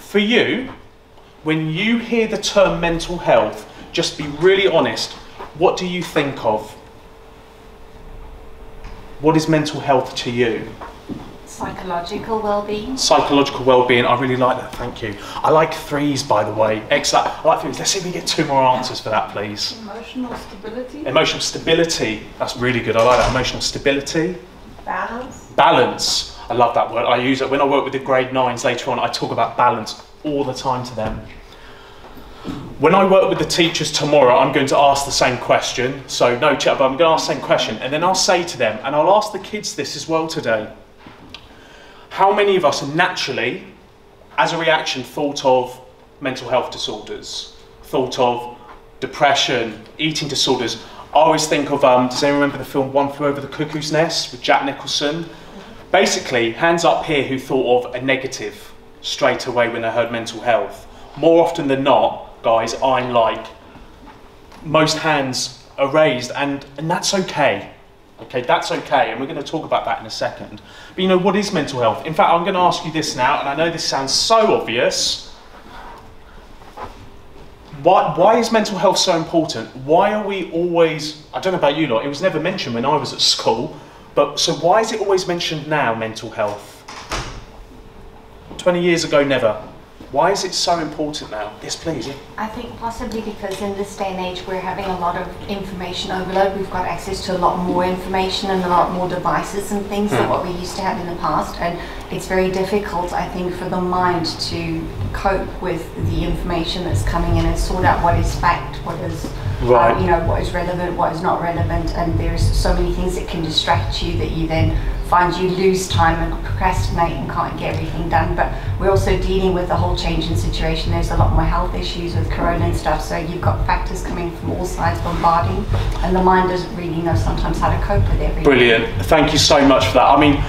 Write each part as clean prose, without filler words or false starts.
For you, when you hear the term mental health, just be really honest, what do you think of? What is mental health to you? Psychological well-being. Psychological well-being, I really like that, thank you. I like threes, by the way. Excellent. I like threes. Let's see if we get 2 more answers for that, please. Emotional stability. Emotional stability, that's really good. I like that. Emotional stability. Balance. Balance, I love that word. I use it when I work with the grade 9s later on. I talk about balance all the time to them. When I work with the teachers tomorrow, I'm going to ask the same question. So no chat, but I'm going to ask the same question. And then I'll say to them, and I'll ask the kids this as well today. How many of us naturally, as a reaction, thought of mental health disorders? Thought of depression, eating disorders? I always think of, does anyone remember the film One Flew Over the Cuckoo's Nest with Jack Nicholson? Basically, hands up here who thought of a negative straight away when they heard mental health. More often than not, guys, I'm like, most hands are raised, and that's okay. Okay, that's okay, and we're going to talk about that in a second. But you know, what is mental health? In fact, I'm going to ask you this now, and I know this sounds so obvious. Why is mental health so important? Why are we always, I don't know about you lot, it was never mentioned when I was at school, but so why is it always mentioned now, mental health? 20 years ago, never. Why is it so important now? Yes, please. I think possibly because in this day and age we're having a lot of information overload. We've got access to a lot more information and a lot more devices and things than what we used to have in the past, and it's very difficult, I think, for the mind to cope with the information that's coming in and sort out what is fact, what is you know, what is relevant, what is not relevant, and there's so many things that can distract you that you then find you lose time and procrastinate and can't get everything done. But we're also dealing with the whole change in situation. There's a lot more health issues with corona and stuff, so you've got factors coming from all sides bombarding, and the mind doesn't really know sometimes how to cope with everything. Brilliant, thank you so much for that. I mean,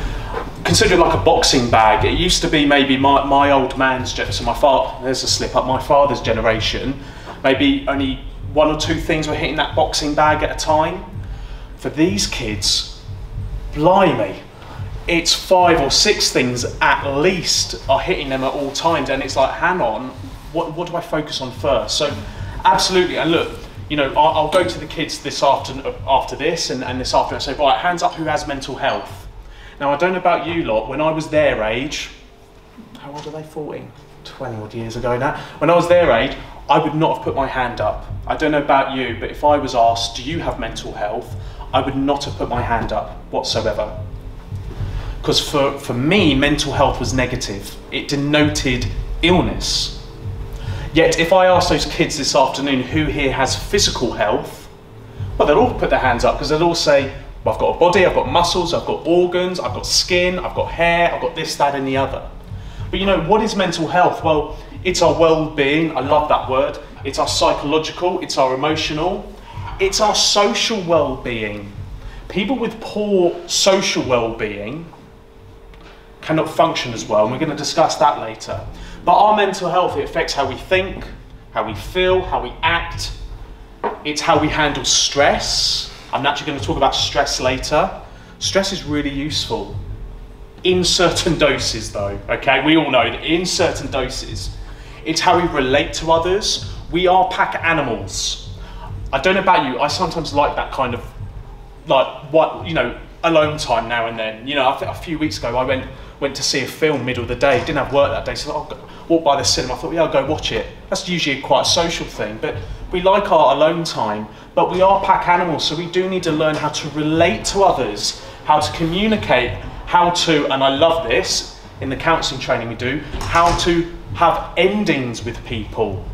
consider it like a boxing bag. It used to be maybe my old man's generation, so my father, there's a slip up, my father's generation, maybe only 1 or 2 things were hitting that boxing bag at a time. For these kids, blimey, it's 5 or 6 things at least are hitting them at all times, and it's like, hang on, what do I focus on first? So absolutely, and look, you know, I'll go to the kids this afternoon after this and this afternoon and say, right, hands up who has mental health. Now, I don't know about you lot, when I was their age, how old are they, 14? 20 odd years ago now. When I was their age, I would not have put my hand up. I don't know about you, but if I was asked, do you have mental health? I would not have put my hand up whatsoever. Because for me, mental health was negative. It denoted illness. Yet if I ask those kids this afternoon who here has physical health, well, they'll all put their hands up because they'll all say, well, I've got a body, I've got muscles, I've got organs, I've got skin, I've got hair, I've got this, that and the other. But you know, what is mental health? Well, it's our well-being, I love that word. It's our psychological, it's our emotional, it's our social well-being. People with poor social well-being cannot function as well, and we're going to discuss that later. But our mental health, it affects how we think, how we feel, how we act. It's how we handle stress. I'm actually going to talk about stress later. Stress is really useful. In certain doses though, okay? We all know that in certain doses. It's how we relate to others. We are pack animals. I don't know about you, I sometimes like that kind of, like, what, you know, alone time now and then. You know, I think a few weeks ago I went to see a film middle of the day, didn't have work that day, so I walked by the cinema, I thought, yeah, I'll go watch it. That's usually quite a social thing, but we like our alone time, but we are pack animals, so we do need to learn how to relate to others, how to communicate, how to, and I love this, in the counselling training we do, how to have endings with people.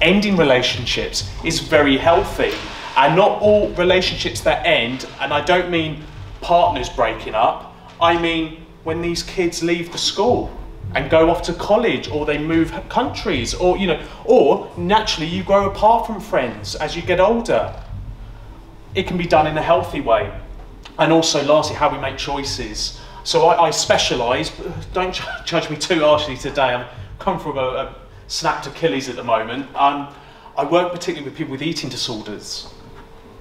Ending relationships is very healthy, and not all relationships that end, and I don't mean partners breaking up, I mean when these kids leave the school and go off to college, or they move countries, or, you know, or naturally you grow apart from friends as you get older. It can be done in a healthy way. And also lastly, how we make choices. So I specialise, don't judge me too harshly today, I've come from a snapped Achilles at the moment. I work particularly with people with eating disorders.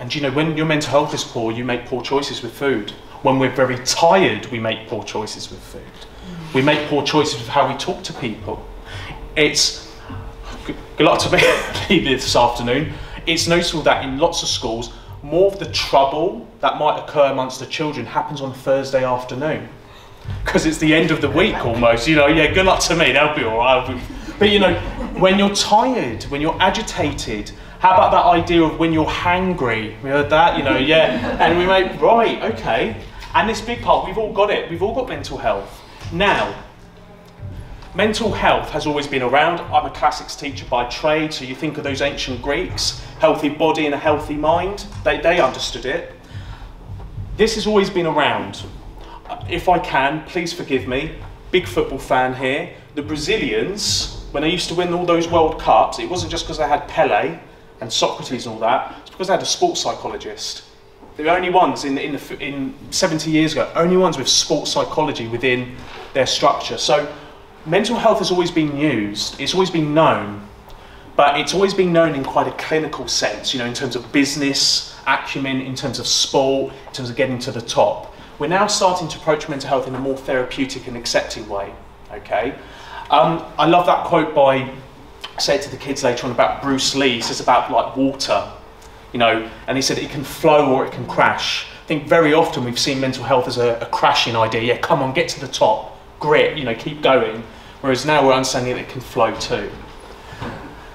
And you know, when your mental health is poor, you make poor choices with food. When we're very tired, we make poor choices with food. We make poor choices with how we talk to people. It's, good luck to me this afternoon, it's noticeable that in lots of schools, more of the trouble that might occur amongst the children happens on Thursday afternoon. Because it's the end of the week almost, you know, yeah, good luck to me, they'll be all right. But you know, when you're tired, when you're agitated, how about that idea of when you're hangry? We heard that, you know, yeah. And we make, right, okay. And this big part, we've all got it. We've all got mental health. Now, mental health has always been around. I'm a classics teacher by trade, so you think of those ancient Greeks, healthy body and a healthy mind. They understood it. This has always been around. If I can, please forgive me, big football fan here. The Brazilians, when they used to win all those World Cups, it wasn't just because they had Pele and Socrates and all that, it's because they had a sports psychologist. They're the only ones in 70 years ago, only ones with sports psychology within their structure. So mental health has always been used, it's always been known, but it's always been known in quite a clinical sense, you know, in terms of business acumen, in terms of sport, in terms of getting to the top. We're now starting to approach mental health in a more therapeutic and accepting way, okay? I love that quote by, say it to the kids later on, about Bruce Lee. He says about like water, you know, and he said it can flow or it can crash. I think very often we've seen mental health as a crashing idea. Yeah, come on, get to the top, grit, you know, keep going. Whereas now we're understanding that it can flow too.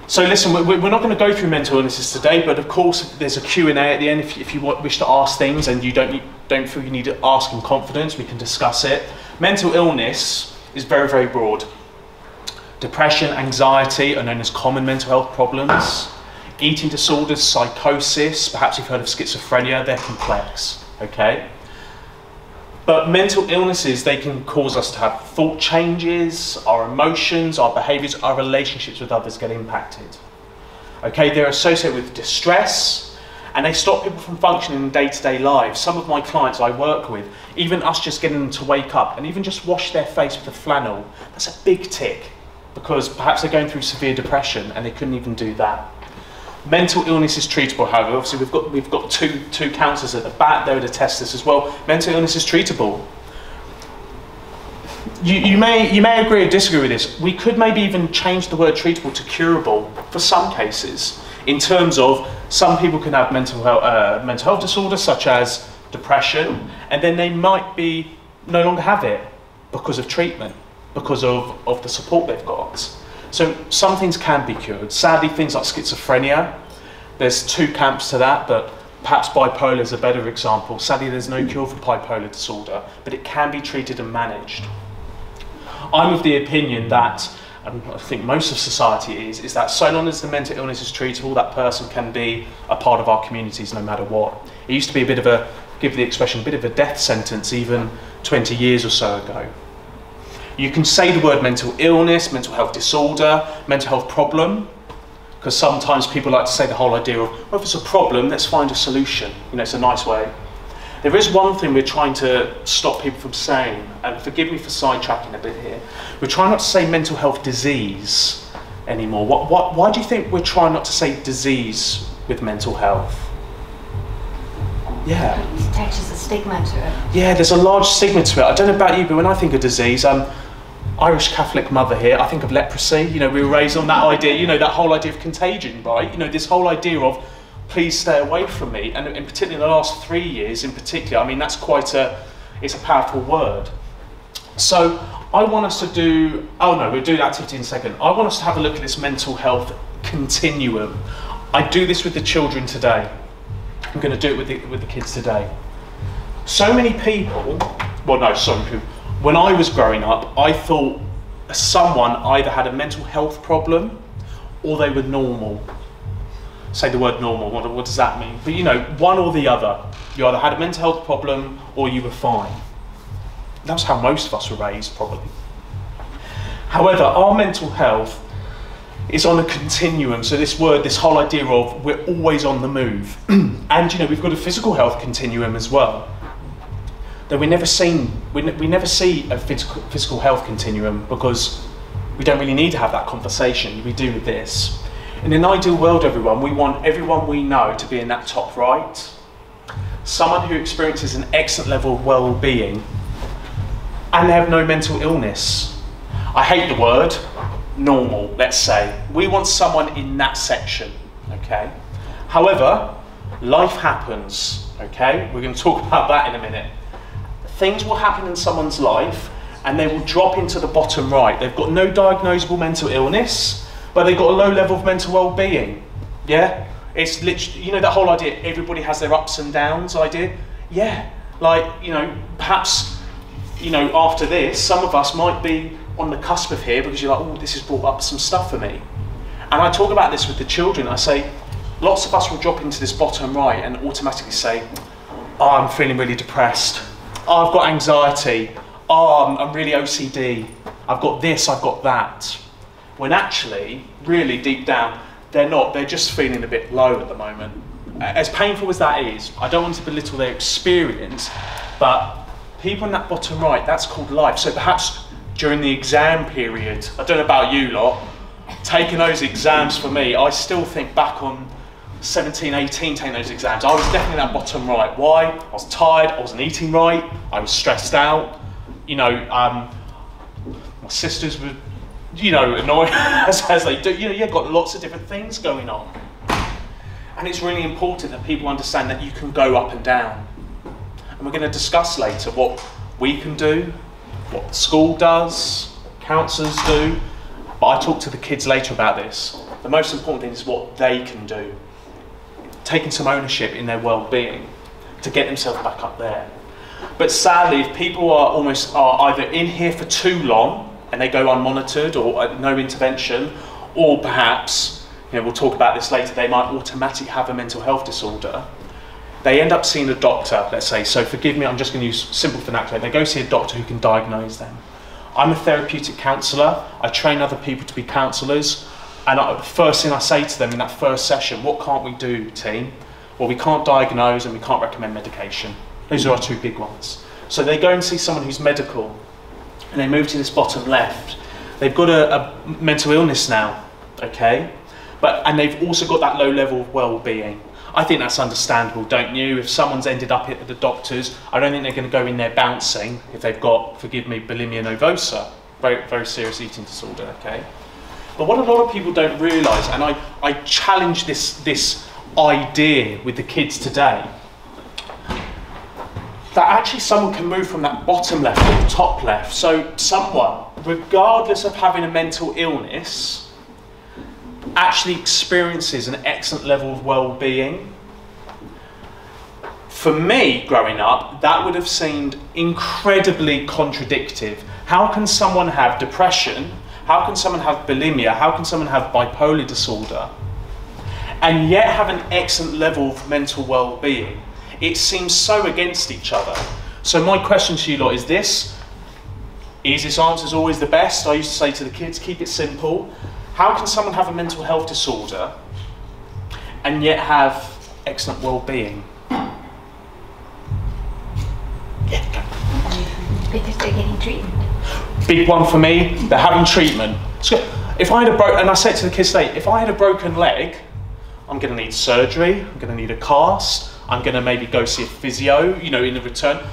So listen, we're not going to go through mental illnesses today, but of course there's a Q&A at the end if you wish to ask things and you don't feel you need to ask in confidence, we can discuss it. Mental illness is very, very broad. Depression, anxiety are known as common mental health problems. Eating disorders, psychosis, perhaps you've heard of schizophrenia, they're complex, okay? But mental illnesses, they can cause us to have thought changes, our emotions, our behaviours, our relationships with others get impacted. Okay, they're associated with distress, and they stop people from functioning in day-to-day lives. Some of my clients I work with, even us just getting them to wake up and even just wash their face with a flannel, that's a big tick, because perhaps they're going through severe depression and they couldn't even do that. Mental illness is treatable, however. Obviously we've got two counsellors at the back, they would attest this as well. Mental illness is treatable. You may agree or disagree with this. We could maybe even change the word treatable to curable for some cases, in terms of some people can have mental health disorders such as depression, and then they might be no longer have it because of treatment, because of the support they've got. So some things can be cured. Sadly, things like schizophrenia, there's two camps to that, but perhaps bipolar is a better example. Sadly, there's no cure for bipolar disorder, but it can be treated and managed. I'm of the opinion that, and I think most of society is that so long as the mental illness is treatable, that person can be a part of our communities no matter what. It used to be a bit of a, give the expression, a bit of a death sentence even 20 years or so ago. You can say the word mental illness, mental health disorder, mental health problem, because sometimes people like to say the whole idea of, well, if it's a problem, let's find a solution. You know, it's a nice way. There is one thing we're trying to stop people from saying, and forgive me for sidetracking a bit here. We're trying not to say mental health disease anymore. Why do you think we're trying not to say disease with mental health? Yeah. It attaches a stigma to it. Yeah, there's a large stigma to it. I don't know about you, but when I think of disease, Irish Catholic mother here, I think of leprosy. You know, we were raised on that idea, you know, that whole idea of contagion, right? You know, this whole idea of, please stay away from me. And in particular, in the last 3 years in particular, I mean, that's quite it's a powerful word. So I want us to do, oh no, we'll do the activity in a second. I want us to have a look at this mental health continuum. I do this with the children today. I'm going to do it with the kids today. So many people, well no, some people, when I was growing up, I thought someone either had a mental health problem or they were normal. Say the word normal, what does that mean? But you know, one or the other. You either had a mental health problem or you were fine. That's how most of us were raised, probably. However, our mental health is on a continuum. So this word, this whole idea of we're always on the move. And you know, we've got a physical health continuum as well. Though we never see a physical health continuum because we don't really need to have that conversation. We do with this. In an ideal world, everyone, we want everyone we know to be in that top right. Someone who experiences an excellent level of well-being and they have no mental illness. I hate the word, normal, let's say. We want someone in that section, okay? However, life happens, okay? We're going to talk about that in a minute. Things will happen in someone's life and they will drop into the bottom right. They've got no diagnosable mental illness, but they've got a low level of mental well-being, yeah? It's literally, you know, that whole idea, everybody has their ups and downs idea? Yeah, like, you know, perhaps, you know, after this, some of us might be on the cusp of here because you're like, oh, this has brought up some stuff for me. And I talk about this with the children. I say, lots of us will drop into this bottom right and automatically say, oh, I'm feeling really depressed. Oh, I've got anxiety. Oh, I'm really OCD. I've got this, I've got that. When actually, really deep down, they're not. They're just feeling a bit low at the moment. As painful as that is, I don't want to belittle their experience, but people in that bottom right, that's called life. So perhaps during the exam period, I don't know about you lot, taking those exams for me, I still think back on 17, 18 taking those exams. I was definitely in that bottom right. Why? I was tired, I wasn't eating right, I was stressed out. You know, my sisters were, you know, annoying as they do. You know, you've got lots of different things going on. And it's really important that people understand that you can go up and down. And we're going to discuss later what we can do, what the school does, what counsellors do. But I talk to the kids later about this. The most important thing is what they can do. Taking some ownership in their well-being to get themselves back up there. But sadly, if people are either in here for too long and they go unmonitored or no intervention, or perhaps, you know, we'll talk about this later, they might automatically have a mental health disorder. They end up seeing a doctor, let's say, so forgive me, I'm just going to use simple vernacular. They go see a doctor who can diagnose them. I'm a therapeutic counsellor. I train other people to be counsellors. And the first thing I say to them in that first session, what can't we do, team? Well, we can't diagnose and we can't recommend medication. Those are our two big ones. So they go and see someone who's medical and they move to this bottom left. They've got a mental illness now, okay? And they've also got that low level of well-being. I think that's understandable, don't you? If someone's ended up at the doctors, I don't think they're going to go in there bouncing if they've got, forgive me, bulimia nervosa, very, very serious eating disorder, okay? But what a lot of people don't realise, and I challenge this idea with the kids today, that actually someone can move from that bottom left to the top left. So someone, regardless of having a mental illness, actually experiences an excellent level of well-being. For me, growing up, that would have seemed incredibly contradictory. How can someone have depression? How can someone have bulimia? How can someone have bipolar disorder and yet have an excellent level of mental well-being? It seems so against each other. So my question to you lot is this. Is this answer always the best? I used to say to the kids, keep it simple. How can someone have a mental health disorder and yet have excellent well-being? Yeah, go. Because they're getting treatment. Big one for me, they're having treatment. So if I had and I said to the kids today, if I had a broken leg, I'm going to need surgery, I'm going to need a cast, I'm going to maybe go see a physio, you know, in the return.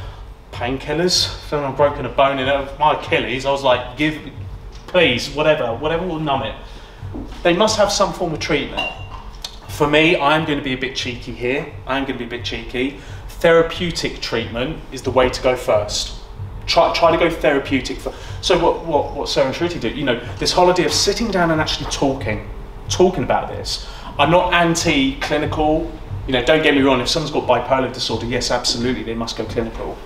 Painkillers, if I've broken a bone in my Achilles, I was like, please, whatever will numb it. They must have some form of treatment. For me, I'm going to be a bit cheeky here. I'm going to be a bit cheeky. Therapeutic treatment is the way to go first. Try to go therapeutic. So what Sarah and Shruti do, you know, this whole idea of sitting down and actually talking about this. I'm not anti-clinical. You know, don't get me wrong, if someone's got bipolar disorder, yes, absolutely, they must go clinical.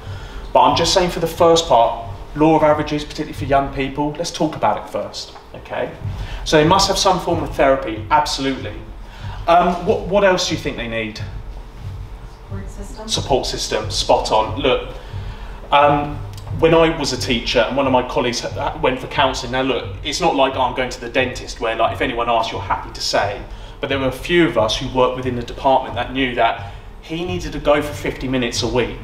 But I'm just saying for the first part, law of averages, particularly for young people, let's talk about it first, okay? So they must have some form of therapy, absolutely. What else do you think they need? Support system. Support system, spot on. Look, when I was a teacher and one of my colleagues went for counselling, now look, it's not like I'm going to the dentist where, like, if anyone asks, you're happy to say, but there were a few of us who worked within the department that knew that he needed to go for 50 minutes a week.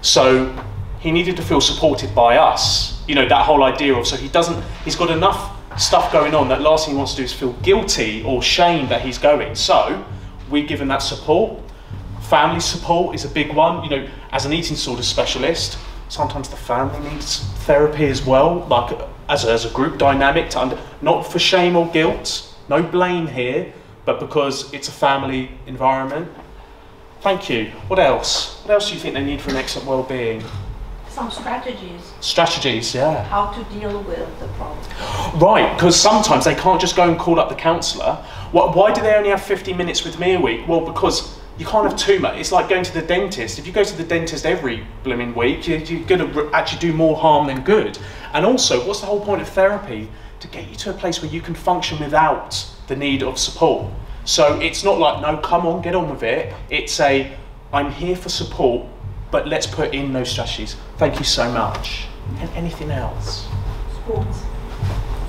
So he needed to feel supported by us. You know, that whole idea of, so he's got enough stuff going on that last thing he wants to do is feel guilty or shame that he's going. So we give him that support. Family support is a big one. You know, as an eating disorder specialist, sometimes the family needs therapy as well. Like, as a group dynamic, not for shame or guilt, no blame here, but because it's a family environment. Thank you. What else? What else do you think they need for an excellent well-being? Some strategies. Strategies, yeah. How to deal with the problem. Right, because sometimes they can't just go and call up the counsellor. Why do they only have 50 minutes with me a week? Well, because you can't have too much. It's like going to the dentist. If you go to the dentist every blooming week, you're going to actually do more harm than good. And also, what's the whole point of therapy? To get you to a place where you can function without the need of support. So it's not like, no, come on, get on with it. It's a, I'm here for support, but let's put in those strategies. Thank you so much. And anything else? Sports.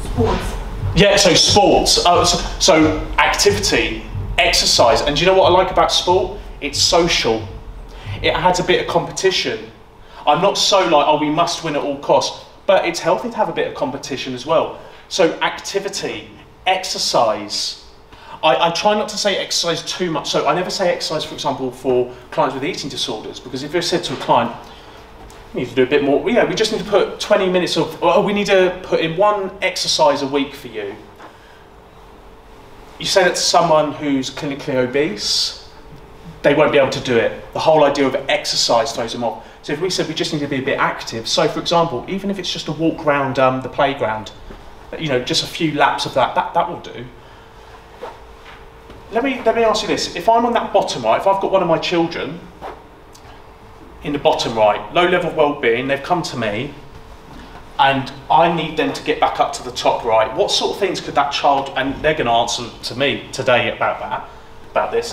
Sports. Yeah, so sports. So activity, exercise. And do you know what I like about sport? It's social. It has a bit of competition. I'm not so like, oh, we must win at all costs. But it's healthy to have a bit of competition as well. So activity, exercise. I try not to say exercise too much. So I never say exercise, for example, for clients with eating disorders, because if you've said to a client, we need to do a bit more, yeah, we just need to put 20 minutes of, oh, we need to put in one exercise a week for you. You say that to someone who's clinically obese, they won't be able to do it. The whole idea of exercise throws them off. So if we said we just need to be a bit active, so for example, even if it's just a walk around the playground, you know, just a few laps of that will do. Let me ask you this, if I'm on that bottom right, if I've got one of my children in the bottom right, low level well-being, they've come to me and I need them to get back up to the top right, what sort of things could that child, and they're going to answer to me today about this,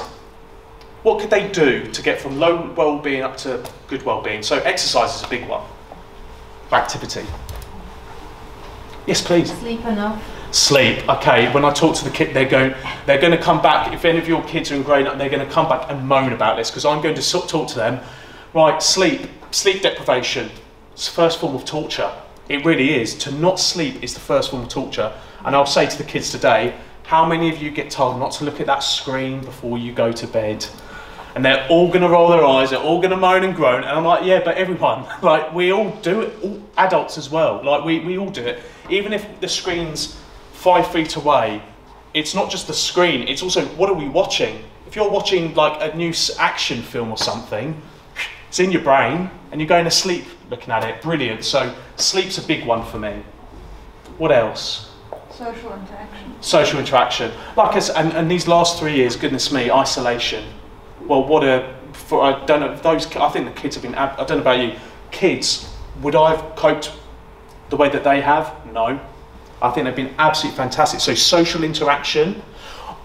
what could they do to get from low well-being up to good well-being? So exercise is a big one. Activity. Yes, please. Sleep enough. Sleep. Okay, when I talk to the kid, they're going to come back. If any of your kids are grown up, they're going to come back and moan about this, because I'm going to talk to them. Right, sleep deprivation. It's the first form of torture. It really is. To not sleep is the first form of torture. And I'll say to the kids today, how many of you get told not to look at that screen before you go to bed? And they're all going to roll their eyes, they're all going to moan and groan. And I'm like, yeah, but everyone, like, we all do it, all adults as well. Like, we all do it. Even if the screen's 5 feet away, it's not just the screen, it's also, what are we watching? If you're watching like a new action film or something, it's in your brain and you're going to sleep looking at it. Brilliant. So sleep's a big one for me. What else? Social interaction. Social interaction. Like I said, and these last 3 years, goodness me, isolation. Well, I don't know, I think the kids have been, I don't know about you, kids, would I have coped the way that they have? No. I think they've been absolutely fantastic. So social interaction,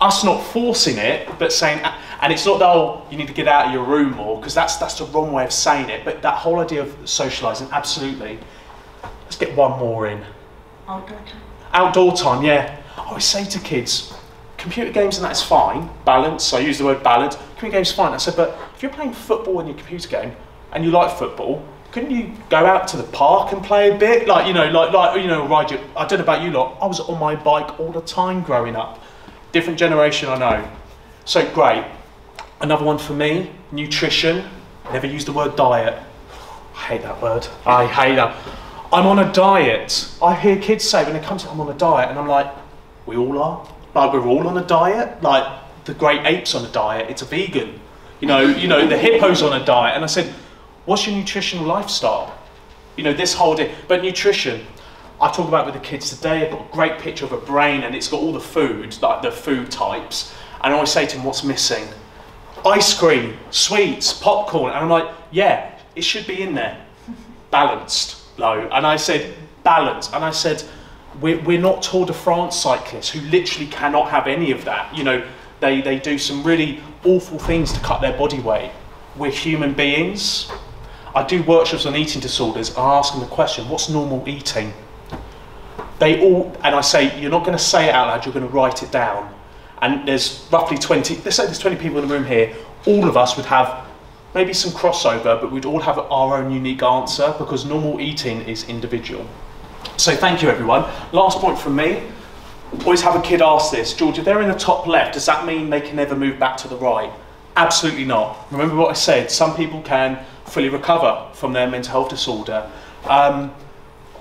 us not forcing it, but saying, and it's not that, oh, you need to get out of your room more, because that's the wrong way of saying it, but that whole idea of socialising, absolutely. Let's get one more in. Outdoor time. Outdoor time, yeah. I always say to kids, computer games and that's fine, balance, I use the word balance, computer games fine. I said, but if you're playing football in your computer game, and you like football, couldn't you go out to the park and play a bit? Like, you know, ride your, I don't know about you lot, I was on my bike all the time growing up. Different generation, I know. So great. Another one for me, nutrition. Never use the word diet. I hate that word. I hate that. I'm on a diet. I hear kids say when they come to, I'm on a diet, and I'm like, we all are. Like, we're all on a diet. Like, the great ape's on a diet, it's a vegan. You know, the hippo's on a diet. And I said, what's your nutritional lifestyle? You know, this whole day, but nutrition. I talk about with the kids today, I've got a great picture of a brain and it's got all the food, like the food types. And I always say to them, what's missing? Ice cream, sweets, popcorn. And I'm like, yeah, it should be in there. Balanced, low. And I said, balance. And I said, we're not Tour de France cyclists who literally cannot have any of that. You know, they do some really awful things to cut their body weight. We're human beings. I do workshops on eating disorders. I ask them the question, what's normal eating? They all, and I say, you're not going to say it out loud, you're going to write it down. And there's roughly 20, let's say there's 20 people in the room here, all of us would have maybe some crossover, but we'd all have our own unique answer, because normal eating is individual. So thank you, everyone. Last point from me, always have a kid ask this, George, if they're in the top left, does that mean they can never move back to the right? Absolutely not. Remember what I said, some people can fully recover from their mental health disorder.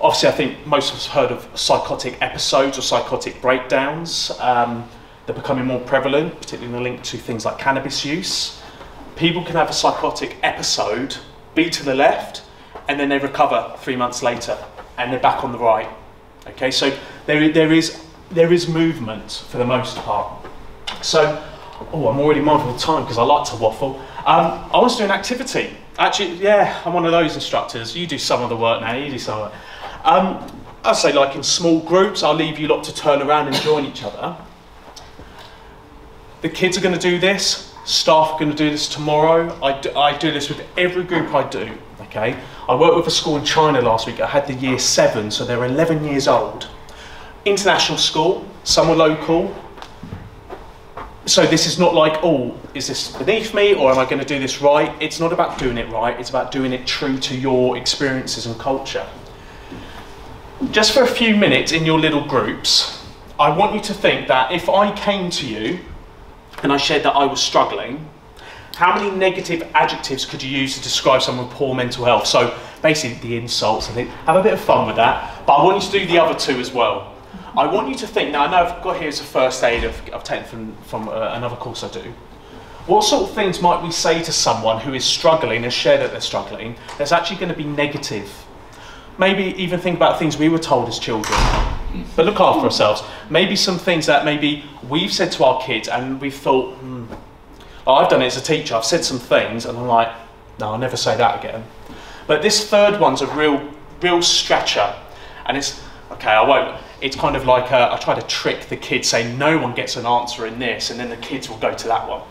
Obviously, I think most of us heard of psychotic episodes or psychotic breakdowns. They're becoming more prevalent, particularly in the link to things like cannabis use. People can have a psychotic episode, be to the left, and then they recover 3 months later, and they're back on the right. Okay, so there is movement for the most part. So, oh, I'm already mindful of time because I like to waffle. I want to do an activity. Actually, yeah, I'm one of those instructors. You do some of the work now, you do some of it. I'd say like in small groups, I'll leave you lot to turn around and join each other. The kids are going to do this, staff are going to do this tomorrow. I do this with every group I do, okay? I worked with a school in China last week. I had the year 7, so they're 11 years old. International school, some are local. So this is not like, oh, is this beneath me or am I going to do this right? It's not about doing it right, it's about doing it true to your experiences and culture. Just for a few minutes in your little groups, I want you to think that if I came to you and I shared that I was struggling, how many negative adjectives could you use to describe someone with poor mental health? So basically the insults, I think, have a bit of fun with that, but I want you to do the other two as well. I want you to think, now I know I've got here as a first aid I've taken from another course I do. What sort of things might we say to someone who is struggling and share that they're struggling that's actually going to be negative? Maybe even think about things we were told as children, but look after ourselves. Maybe some things that maybe we've said to our kids and we've thought, oh, I've done it as a teacher, I've said some things and I'm like, no, I'll never say that again. But this third one's a real stretcher, and it's, okay, I won't, it's kind of like I try to trick the kids, saying no one gets an answer in this, and then the kids will go to that one.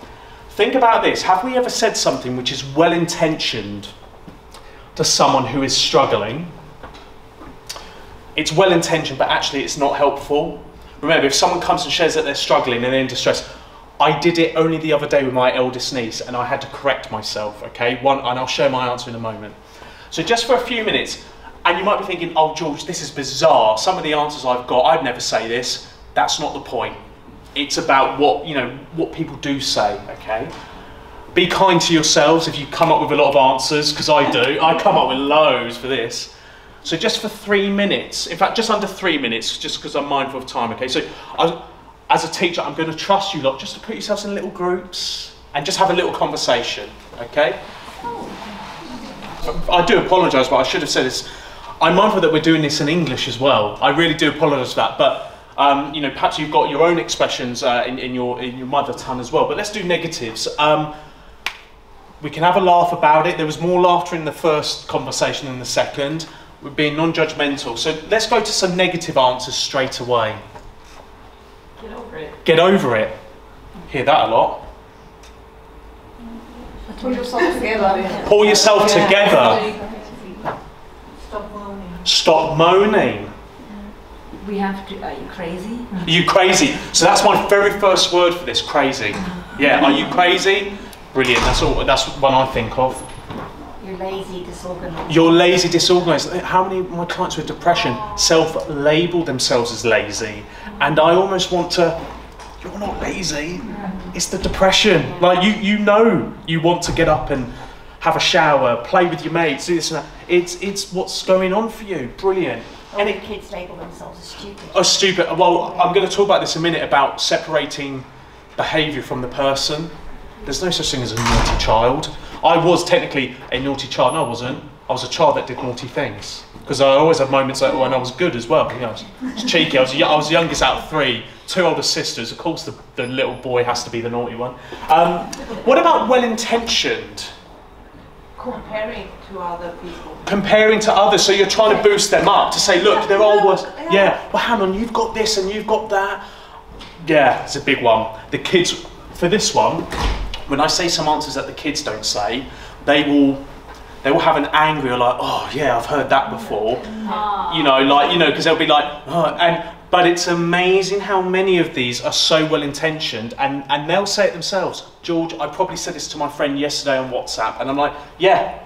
Think about this, have we ever said something which is well-intentioned to someone who is struggling? It's well-intentioned, but actually it's not helpful. Remember, if someone comes and shares that they're struggling and they're in distress, I did it only the other day with my eldest niece and I had to correct myself, okay? And I'll share my answer in a moment. So just for a few minutes, and you might be thinking, oh George, this is bizarre. Some of the answers I've got, I'd never say this. That's not the point. It's about what people do say, okay? Be kind to yourselves if you come up with a lot of answers, because I do. I come up with loads for this. So just for 3 minutes, in fact, just under 3 minutes, just because I'm mindful of time, okay? So as a teacher, I'm going to trust you lot just to put yourselves in little groups and just have a little conversation, okay? I do apologise, but I should have said this. I'm mindful that we're doing this in English as well. I really do apologise for that, but perhaps you've got your own expressions in your mother tongue as well. But let's do negatives. We can have a laugh about it. There was more laughter in the first conversation than the second. We're being non-judgmental. So let's go to some negative answers straight away. Get over it. Get over it. Hear that a lot. Pull yourself together. Pull yourself together. Stop moaning. Stop moaning. We have to, are you crazy? Are you crazy? So that's my very first word for this, crazy. Yeah, are you crazy? Brilliant, that's one I think of. You're lazy, disorganized. You're lazy, disorganized. How many of my clients with depression self-label themselves as lazy? And I almost want to, you're not lazy, it's the depression. Like you know you want to get up and have a shower, play with your mates, do this and that. It's what's going on for you. Brilliant. All the kids label themselves as stupid. Oh, stupid. Well, I'm going to talk about this in a minute about separating behaviour from the person. There's no such thing as a naughty child. I was technically a naughty child. No, I wasn't. I was a child that did naughty things. Because I always had moments like when I was good as well. I was cheeky. I was the youngest out of 3, 2 older sisters. Of course, the little boy has to be the naughty one. What about well-intentioned? Comparing to other people. Comparing to others, so you're trying to boost them up to say, look, they're all worse. Yeah, well, hang on, you've got this and you've got that. Yeah, it's a big one. The kids, for this one, when I say some answers that the kids don't say, they will have an angry, like, oh yeah, I've heard that before. Because they'll be like, oh, but it's amazing how many of these are so well intentioned, and they'll say it themselves. George, I probably said this to my friend yesterday on WhatsApp, and I'm like, yeah,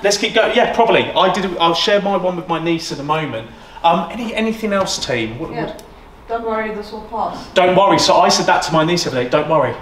let's keep going. Yeah, probably. I'll share my one with my niece in a moment. Anything else, team? Don't worry, this will pass. Don't worry. So I said that to my niece the other day. Don't worry.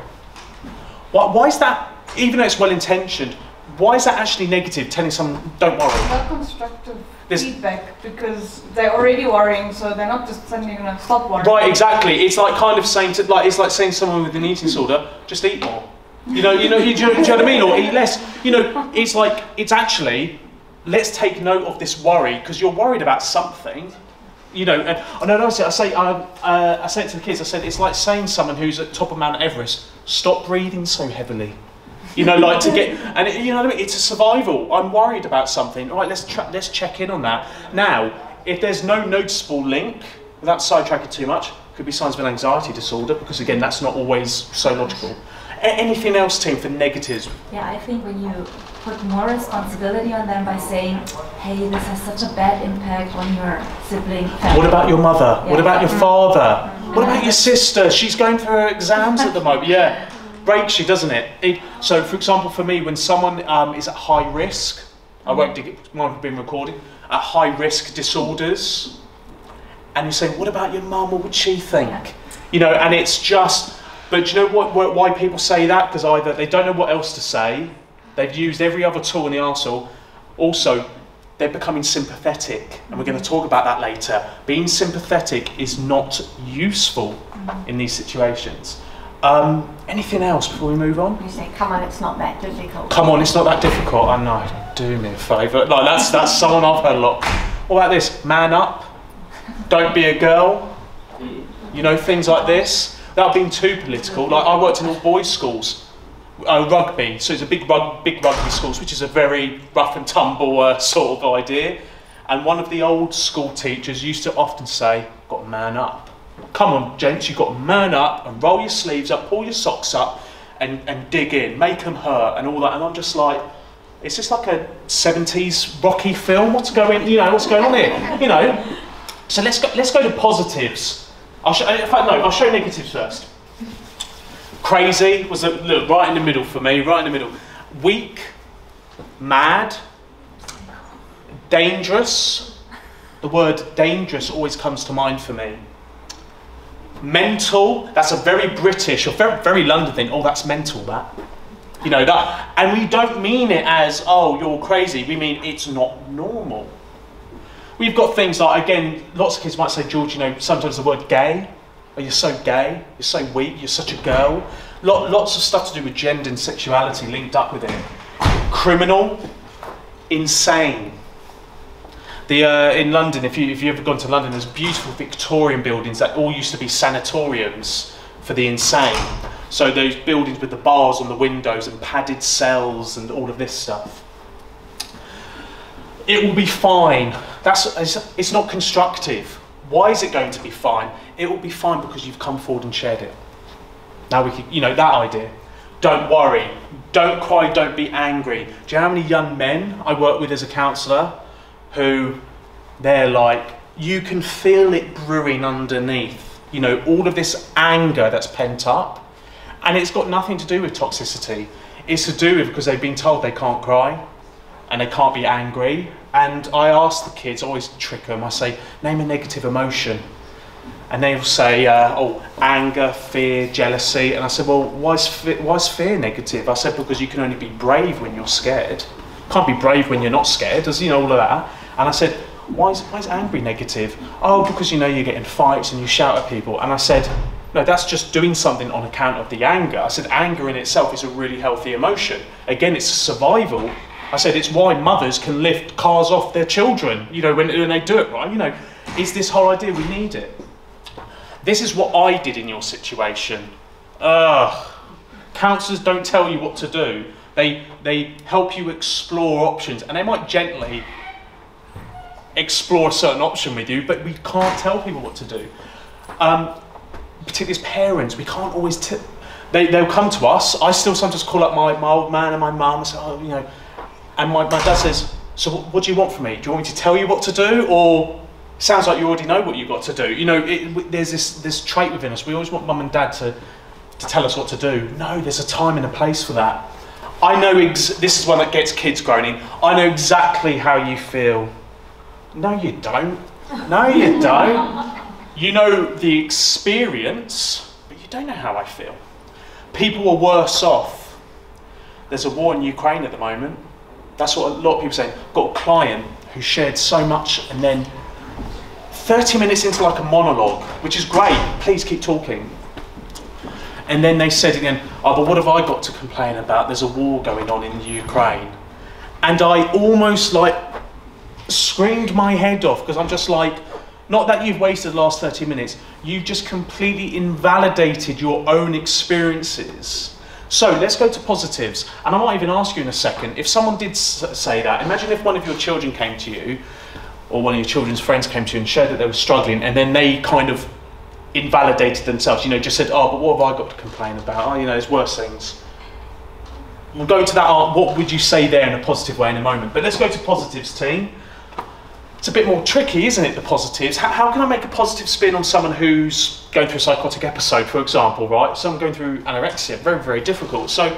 Why is that? Even though it's well intentioned, Why is that actually negative, telling someone, don't worry? Not constructive There's- feedback, because they're already worrying, so they're not just suddenly going to stop worrying. Right, exactly. It's like kind of saying to, like, it's like saying to someone with an eating disorder, just eat more. You know, do you know what I mean? Or eat less. You know, it's like, it's actually, let's take note of this worry, because you're worried about something. You know, and I say it to the kids, I said, it's like saying someone who's at top of Mount Everest, stop breathing so heavily. You know, like to get, and you know what I mean? It's a survival. I'm worried about something. All right, let's check in on that. Now, if there's no noticeable link, without sidetracking too much, could be signs of an anxiety disorder, because again, that's not always so logical. Anything else, team, for negatives? Yeah, I think when you put more responsibility on them by saying, hey, this has such a bad impact on your sibling family. What about your mother? Yeah. What about your father? What about your sister? She's going through her exams at the moment. Yeah, breaks you, doesn't it? So, for example, for me, when someone is at high risk, I won't have been recorded, at high risk disorders, and you say, what about your mum? What would she think? You know, and it's just, but do you know why people say that? Because either they don't know what else to say, they've used every other tool in the arsenal, also, they're becoming sympathetic, and we're going to talk about that later. Being sympathetic is not useful in these situations. Anything else before we move on? You say, come on, it's not that difficult. Come on, it's not that difficult. I know, do me a favour. Like, that's someone I've heard a lot. What about this? Man up. Don't be a girl. You know, things like this. Without being too political, like I worked in all boys' schools. Rugby, so it's a big rugby schools, which is a very rough and tumble sort of idea. And one of the old school teachers used to often say, got to man up. Come on, gents, you've got to man up and roll your sleeves up, pull your socks up and dig in, make them hurt and all that. And I'm just like, is this like a 70s Rocky film? What's going on here? You know? So let's go to positives. I'll show negatives first. Crazy was right in the middle for me, right in the middle. Weak, mad, dangerous. The word dangerous always comes to mind for me. Mental, that's a very British or very London thing. Oh, that's mental, that. You know, that. And we don't mean it as, oh, you're crazy. We mean it's not normal. We've got things like, again, lots of kids might say, George, you know, sometimes the word gay. Oh, you're so gay, you're so weak, you're such a girl. Lots of stuff to do with gender and sexuality linked up with it. Criminal, insane. In London, if you've ever gone to London, there's beautiful Victorian buildings that all used to be sanatoriums for the insane. So those buildings with the bars on the windows and padded cells and all of this stuff. It will be fine. It's not constructive. Why is it going to be fine? It will be fine because you've come forward and shared it. Now we can, you know, that idea. Don't worry, don't cry, don't be angry. Do you know how many young men I work with as a counsellor who they're like, you can feel it brewing underneath. You know, all of this anger that's pent up. And it's got nothing to do with toxicity. It's to do with because they've been told they can't cry and they can't be angry. And I ask the kids, I always trick them, I say, name a negative emotion. And they'll say, oh, anger, fear, jealousy. And I said, well, why is fear negative? I said, because you can only be brave when you're scared. You can't be brave when you're not scared, as you know, all of that. And I said, why is angry negative? Oh, because you know you get in fights and you shout at people. And I said, no, that's just doing something on account of the anger. I said, anger in itself is a really healthy emotion. Again, it's survival. I said, it's why mothers can lift cars off their children, you know, when they do it right. You know, it's this whole idea, we need it. This is what I did in your situation. Counsellors don't tell you what to do. They help you explore options, and they might gently explore a certain option with you, but we can't tell people what to do. Particularly as parents, we can't always they'll come to us. I still sometimes call up my old man and my mum and say, oh, you know, and my dad says, so what do you want from me? Do you want me to tell you what to do, or sounds like you already know what you've got to do? You know, there's this trait within us. We always want mum and dad to tell us what to do. No, there's a time and a place for that. I know, this is one that gets kids groaning. I know exactly how you feel. No, you don't. No, you don't. You know the experience, but you don't know how I feel. People are worse off. there's a war in Ukraine at the moment. That's what a lot of people say. Got a client who shared so much, and then 30 minutes into like a monologue, which is great, please keep talking. And then they said again, oh, but what have I got to complain about? There's a war going on in Ukraine. And I almost like screamed my head off, because I'm just like, not that you've wasted the last 30 minutes, you've just completely invalidated your own experiences. So let's go to positives. And I might even ask you in a second, if someone did say that, imagine if one of your children came to you, or one of your children's friends came to you and shared that they were struggling, and then they kind of invalidated themselves, you know, just said, oh, but what have I got to complain about? Oh, you know, there's worse things. We'll go to that, what would you say there in a positive way in a moment. But let's go to positives, team. It's a bit more tricky, isn't it, the positives? How can I make a positive spin on someone who's going through a psychotic episode, for example, right? Someone going through anorexia, very, very difficult. So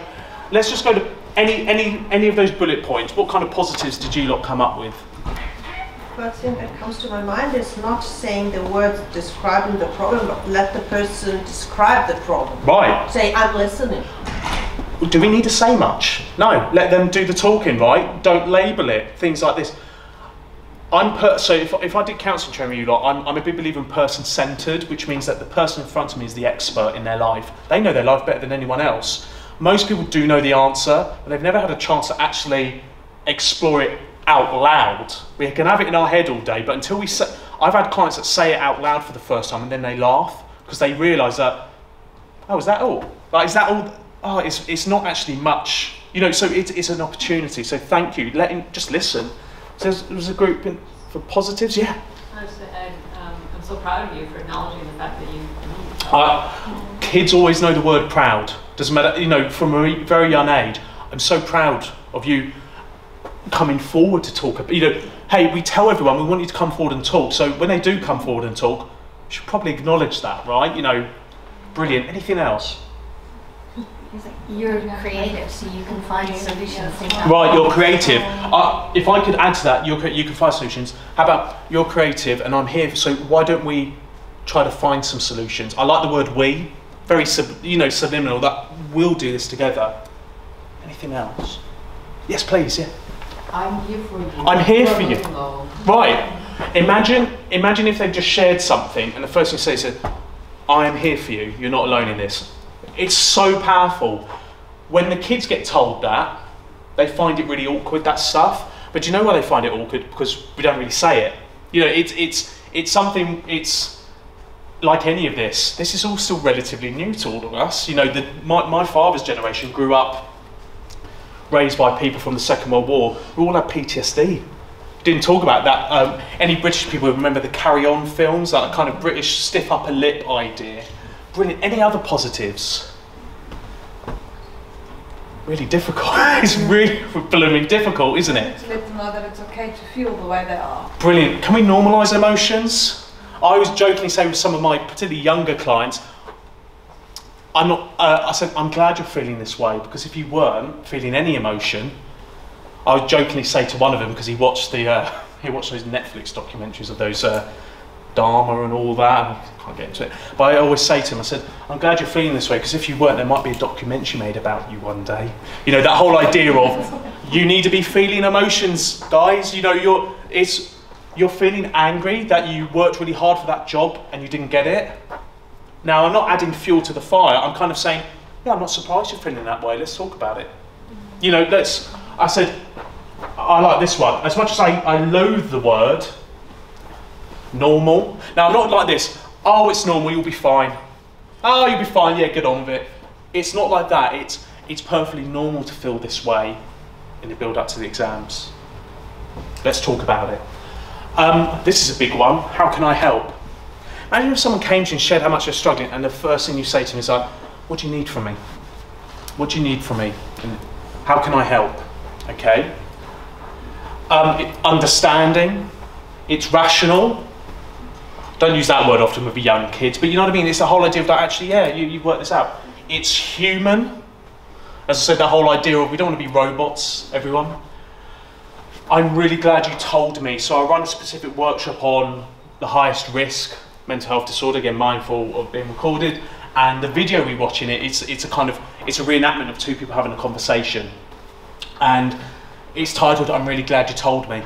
let's just go to any of those bullet points. What kind of positives did you lot come up with? First thing that comes to my mind is not saying the words describing the problem, but let the person describe the problem. Right. Say, I'm listening. Do we need to say much? No, let them do the talking, right? Don't label it, things like this. So if I did counselling training with you lot, I'm a big believer in person-centred, which means that the person in front of me is the expert in their life. They know their life better than anyone else. Most people do know the answer, but they've never had a chance to actually explore it out loud. We can have it in our head all day, but until we say, I've had clients that say it out loud for the first time and then they laugh because they realise that, oh, is that all? Like, is that all? Oh, it's not actually much, you know. So it's an opportunity. So thank you. Just listen. So there was a group for positives, yeah. I was to add, I'm so proud of you for acknowledging the fact that you. Kids always know the word proud. Doesn't matter, you know, from a very young age. I'm so proud of you coming forward to talk. You know, hey, we tell everyone we want you to come forward and talk. So when they do come forward and talk, you should probably acknowledge that, right? You know, brilliant. Anything else? You're creative, so you can find solutions. Right, you're creative. If I could add to that, you can find solutions. How about you're creative and I'm here, so why don't we try to find some solutions? I like the word we, very subliminal, that we'll do this together. Anything else? Yes, please, yeah. I'm here for you. I'm here for you. Right. Imagine if they just shared something and the first thing they say is, I am here for you, you're not alone in this. It's so powerful. When the kids get told that, they find it really awkward, that stuff. But do you know why they find it awkward? Because we don't really say it. You know, it's something, it's like any of this. This is all still relatively new to all of us. You know, my father's generation grew up raised by people from the Second World War who all had PTSD. Didn't talk about that. Any British people remember the Carry On films, that kind of British stiff upper lip idea. Brilliant. Any other positives? Really difficult. It's really blooming difficult, isn't it? To let them know that it's okay to feel the way they are. Brilliant. Can we normalise emotions? I always jokingly say with some of my particularly younger clients, I said, I'm glad you're feeling this way, because if you weren't feeling any emotion, I would jokingly say to one of them, because he watched those Netflix documentaries of those Dharma and all that, I can't get into it, but I always say to him, I said, I'm glad you're feeling this way, because if you weren't, there might be a documentary made about you one day. You know, that whole idea of, you need to be feeling emotions, guys. You know, you're feeling angry that you worked really hard for that job and you didn't get it. Now, I'm not adding fuel to the fire, I'm kind of saying, yeah, I'm not surprised you're feeling that way, let's talk about it. You know, I said, I like this one. As much as I loathe the word normal. Now, I'm not like this, oh, it's normal, you'll be fine. Oh, you'll be fine, yeah, get on with it. It's not like that. It's perfectly normal to feel this way in the build up to the exams. Let's talk about it. This is a big one. How can I help? Imagine if someone came to you and shared how much they're struggling, and the first thing you say to them is like, what do you need from me? What do you need from me? And how can I help? Okay. Understanding. It's rational. Don't use that word often with young kids, but you know what I mean? It's the whole idea of that, actually, yeah, you've worked this out. It's human. As I said, the whole idea of we don't want to be robots, everyone. I'm really glad you told me. So I run a specific workshop on the highest risk mental health disorder, again, mindful of being recorded. And the video we watch in it, it's a reenactment of two people having a conversation. and it's titled, "I'm Really Glad You Told Me."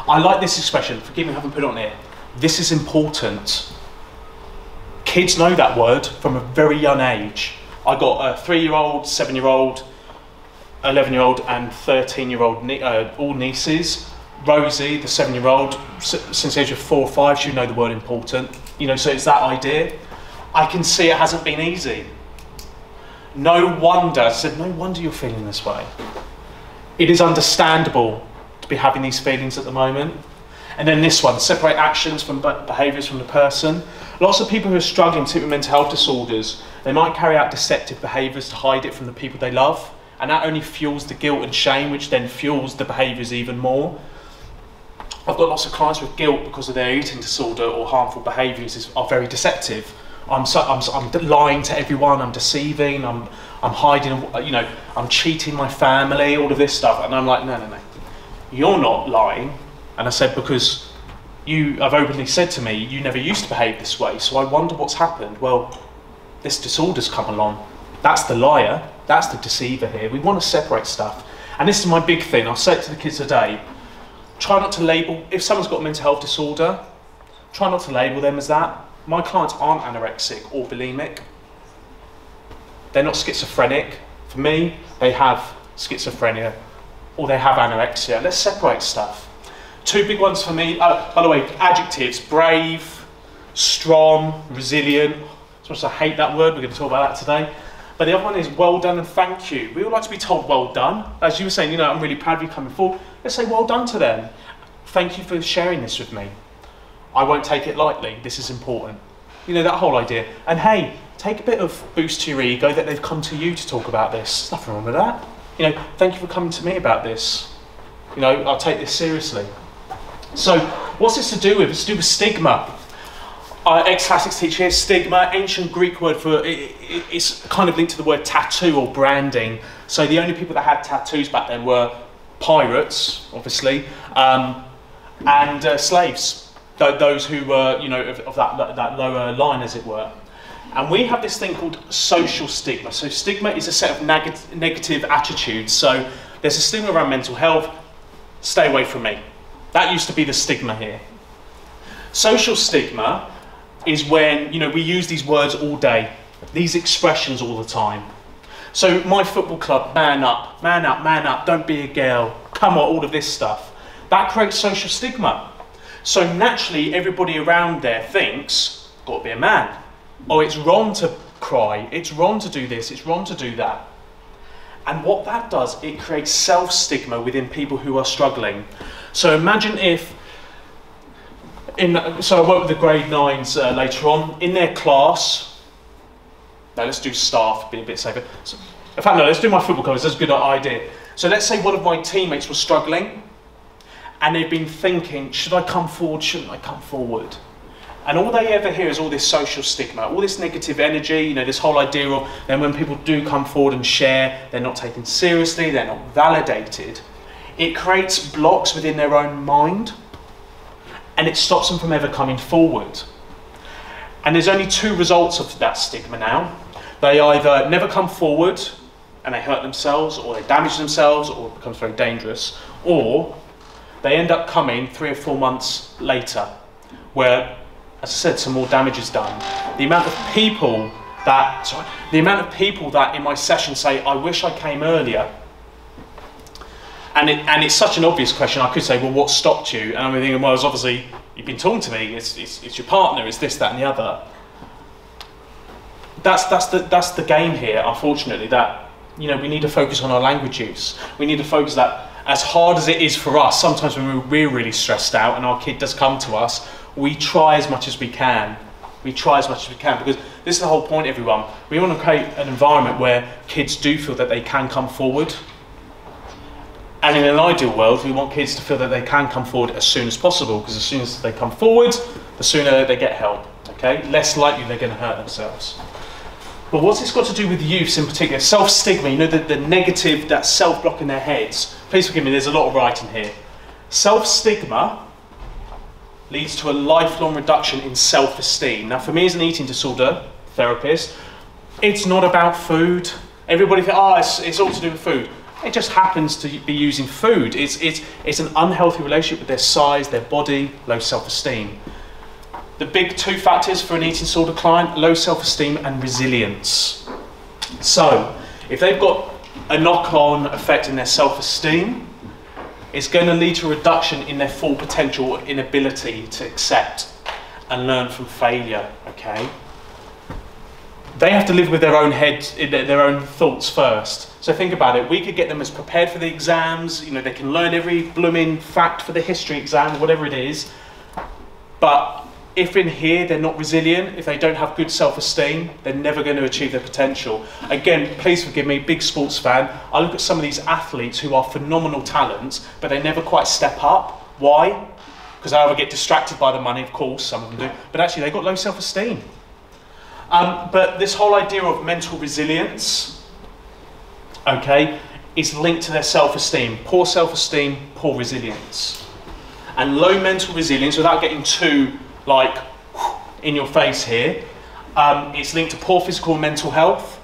I like this expression, forgive me, I haven't put it on here. This is important. Kids know that word from a very young age. I got a 3-year-old, 7-year-old, 11-year-old and 13-year-old, all nieces. Rosie, the 7-year-old, since the age of 4 or 5, she'll know the word important. You know, so it's that idea. I can see it hasn't been easy. No wonder, I said, no wonder you're feeling this way. It is understandable to be having these feelings at the moment. And then this one, separate actions from behaviours from the person. Lots of people who are struggling, particularly with mental health disorders, they might carry out deceptive behaviours to hide it from the people they love. And that only fuels the guilt and shame, which then fuels the behaviours even more. I've got lots of clients with guilt because of their eating disorder or harmful behaviours are very deceptive. I'm lying to everyone, I'm deceiving, I'm hiding, you know, I'm cheating my family, all of this stuff. And I'm like, no, you're not lying. And I said, because you have openly said to me, you never used to behave this way. So I wonder what's happened. Well, this disorder's come along. That's the liar, that's the deceiver here. We want to separate stuff. And this is my big thing. I'll say it to the kids today. Try not to label, if someone's got a mental health disorder, try not to label them as that. My clients aren't anorexic or bulimic. They're not schizophrenic. For me, they have schizophrenia or they have anorexia. Let's separate stuff. 2 big ones for me, by the way, adjectives: brave, strong, resilient. Sometimes I hate that word, we're going to talk about that today. But the other one is well done and thank you. We all like to be told well done. As you were saying, you know, I'm really proud of you coming forward. Let's say well done to them. Thank you for sharing this with me. I won't take it lightly, this is important. You know, that whole idea. And hey, take a bit of boost to your ego that they've come to you to talk about this. There's nothing wrong with that. You know, thank you for coming to me about this. You know, I'll take this seriously. So, what's this to do with? It's to do with stigma. Ex-classics teacher here, stigma, ancient Greek word for, it's kind of linked to the word tattoo or branding. So the only people that had tattoos back then were pirates, obviously, and slaves. Those who were, you know, of that lower line, as it were. And we have this thing called social stigma. So stigma is a set of negative attitudes. So there's a stigma around mental health. Stay away from me. That used to be the stigma here. Social stigma is when, you know, we use these words all day, these expressions all the time. So my football club, man up, man up, man up, don't be a girl, come on, all of this stuff. That creates social stigma. So naturally, everybody around there thinks, got to be a man. Oh, it's wrong to cry, it's wrong to do this, it's wrong to do that. And what that does, it creates self-stigma within people who are struggling. So imagine if, so I work with the grade 9s later on, in their class, no, let's do staff, be a bit safer. So, in fact, no, let's do my football club, that's a good idea. So let's say one of my teammates was struggling, and they've been thinking, should I come forward, shouldn't I come forward? And all they ever hear is all this social stigma, all this negative energy, you know, this whole idea of then when people do come forward and share, they're not taken seriously, they're not validated. It creates blocks within their own mind, and it stops them from ever coming forward. And there's only 2 results of that stigma now. They either never come forward and they hurt themselves, or they damage themselves, or it becomes very dangerous, or they end up coming 3 or 4 months later, where, as I said, some more damage is done. The amount of people that in my session say, I wish I came earlier. And it's such an obvious question. I could say, well, what stopped you? And I'm thinking, well, it's obviously, you've been talking to me, it's your partner, it's this, that, and the other. That's the game here, unfortunately, that, you know, we need to focus on our language use. We need to focus that, as hard as it is for us, sometimes when we're really stressed out and our kid does come to us, we try as much as we can. We try as much as we can, because this is the whole point, everyone. We want to create an environment where kids do feel that they can come forward. And in an ideal world, we want kids to feel that they can come forward as soon as possible, because as soon as they come forward, the sooner they get help, okay? Less likely they're going to hurt themselves. But what's this got to do with youths in particular? Self-stigma, you know, the negative, that self-block in their heads. Please forgive me, there's a lot of writing here. Self-stigma leads to a lifelong reduction in self-esteem. Now, for me as an eating disorder therapist, it's not about food. Everybody thinks, oh, it's all to do with food. It just happens to be using food. It's an unhealthy relationship with their size, their body, low self-esteem. The big 2 factors for an eating disorder client: low self-esteem and resilience. So, if they've got a knock-on effect in their self-esteem, it's going to lead to a reduction in their full potential or inability to accept and learn from failure, okay? They have to live with their own head, their own thoughts first. So think about it, we could get them as prepared for the exams, you know, they can learn every blooming fact for the history exam, or whatever it is, but if in here they're not resilient, if they don't have good self-esteem, they're never going to achieve their potential. Again, please forgive me, big sports fan, I look at some of these athletes who are phenomenal talents, but they never quite step up. Why? Because they either get distracted by the money, of course, some of them do, but actually they've got low self-esteem. But this whole idea of mental resilience, okay, is linked to their self-esteem. Poor self-esteem, poor resilience. And low mental resilience, without getting too, like, in your face here, it's linked to poor physical and mental health,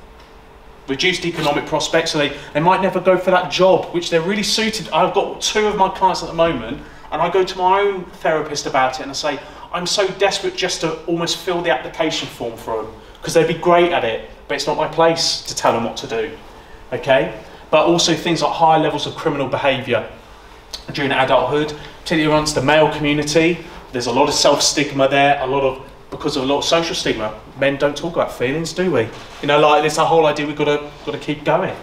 reduced economic prospects, so they might never go for that job, which they're really suited. I've got 2 of my clients at the moment, and I go to my own therapist about it, and I say, I'm so desperate just to almost fill the application form for them, because they'd be great at it, but it's not my place to tell them what to do, okay? But also things like higher levels of criminal behaviour during adulthood, particularly amongst the male community. There's a lot of self-stigma there, because of a lot of social stigma. Men don't talk about feelings, do we? You know, like it's the whole idea we've got to keep going.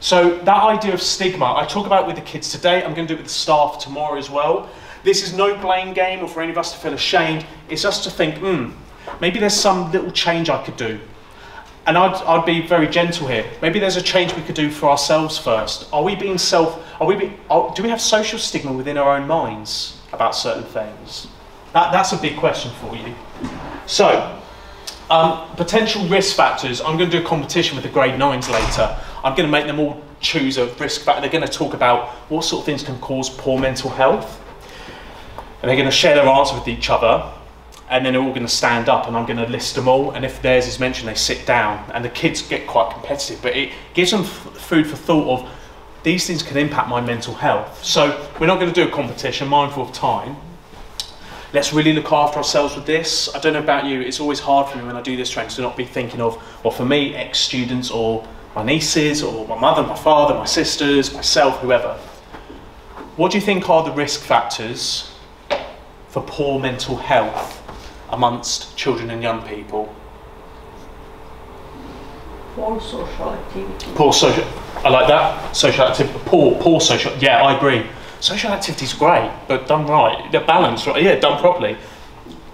So that idea of stigma, I talk about it with the kids today, I'm going to do it with the staff tomorrow as well. This is no blame game or for any of us to feel ashamed, it's just to think, maybe there's some little change I could do. And I'd be very gentle here. Maybe there's a change we could do for ourselves first. Do we have social stigma within our own minds about certain things? That's a big question for you. So, potential risk factors. I'm going to do a competition with the grade 9s later. I'm going to make them all choose a risk factor. They're going to talk about what sort of things can cause poor mental health. And they're going to share their answer with each other. And then they're all going to stand up and I'm going to list them all, and if theirs is mentioned they sit down, and the kids get quite competitive, but it gives them food for thought of these things can impact my mental health. So we're not going to do a competition, mindful of time. Let's really look after ourselves with this. I don't know about you, it's always hard for me when I do this training to not be thinking of, well, for me, ex-students or my nieces or my mother, my father, my sisters, myself, whoever. What do you think are the risk factors for poor mental health amongst children and young people? Poor social activity. Poor social, I like that. Social activity, poor social, yeah, I agree. Social activity is great, but done right, the balance, right? Yeah, done properly.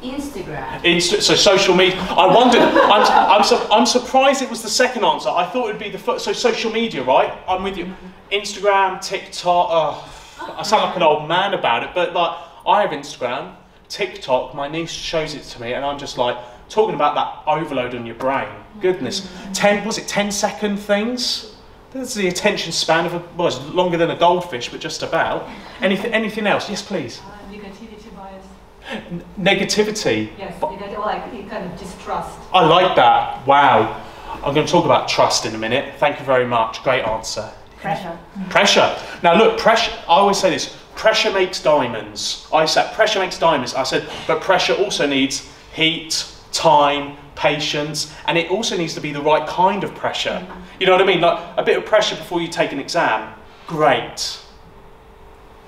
Instagram. So social media, I wondered, I'm surprised it was the second answer. I thought it would be the first, so social media, right? I'm with you. Instagram, TikTok, I sound like an old man about it, but like, I have Instagram, TikTok, my niece shows it to me, and I'm just like, talking about that overload on your brain. Goodness. 10-second things? That's the attention span of well, it's longer than a goldfish, but just about. Anything else? Yes, please. Negativity bias. Negativity? Yes, like kind of distrust. I like that. Wow. I'm going to talk about trust in a minute. Thank you very much. Great answer. Pressure. Pressure. Now look, pressure, I always say this, pressure makes diamonds. I said pressure makes diamonds. I said, but pressure also needs heat, time, patience, and it also needs to be the right kind of pressure. You know what I mean? Like a bit of pressure before you take an exam, great.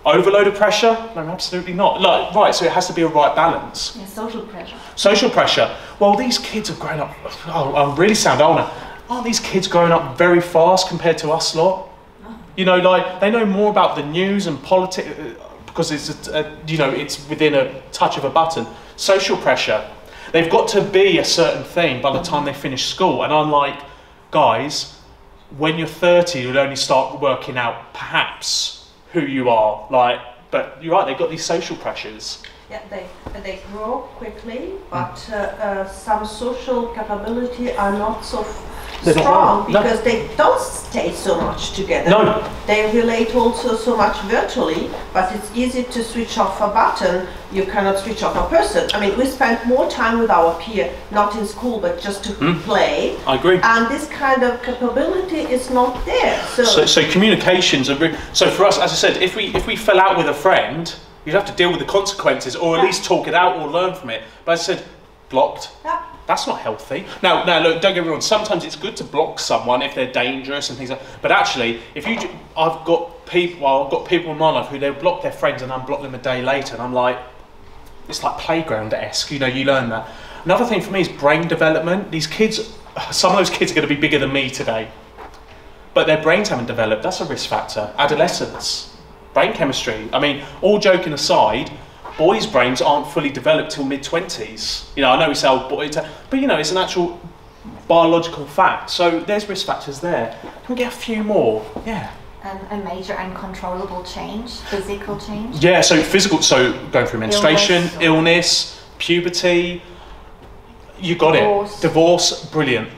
Overload of pressure? No, absolutely not. Like, right, so it has to be a right balance. Yeah, social pressure. Social pressure. Well, these kids have grown up, oh, I really sound old now. Aren't these kids growing up very fast compared to us lot? You know, like, they know more about the news and politics because it's, you know, it's within a touch of a button. Social pressure. They've got to be a certain thing by the time they finish school. And I'm like, guys, when you're 30, you'll only start working out perhaps who you are. Like, but you're right, they've got these social pressures. Yeah, they grow quickly, but some social capability are not so strong because they don't stay so much together. No. They relate also so much virtually, but it's easy to switch off a button. You cannot switch off a person. I mean, we spend more time with our peer, not in school, but just to play. I agree. And this kind of capability is not there. So communications are so for us, as I said, if we fell out with a friend, you'd have to deal with the consequences, or at least talk it out or learn from it. But as I said, blocked. Yeah. That's not healthy. Now, look, don't get me wrong. Sometimes it's good to block someone if they're dangerous and things like that. But actually, I've got people in my life who they'll block their friends and unblock them a day later, and I'm like, it's like playground-esque. You know, you learn that. Another thing for me is brain development. These kids, some of those kids are going to be bigger than me today, but their brains haven't developed. That's a risk factor. Adolescence, brain chemistry. I mean, all joking aside, boys' brains aren't fully developed till mid-20s. You know, I know we say, oh, boy, but you know, it's an actual biological fact. So there's risk factors there. Can we get a few more? Yeah. A major uncontrollable change, physical change? Yeah, so physical, so going through menstruation, illness, puberty, you got it. Divorce, brilliant.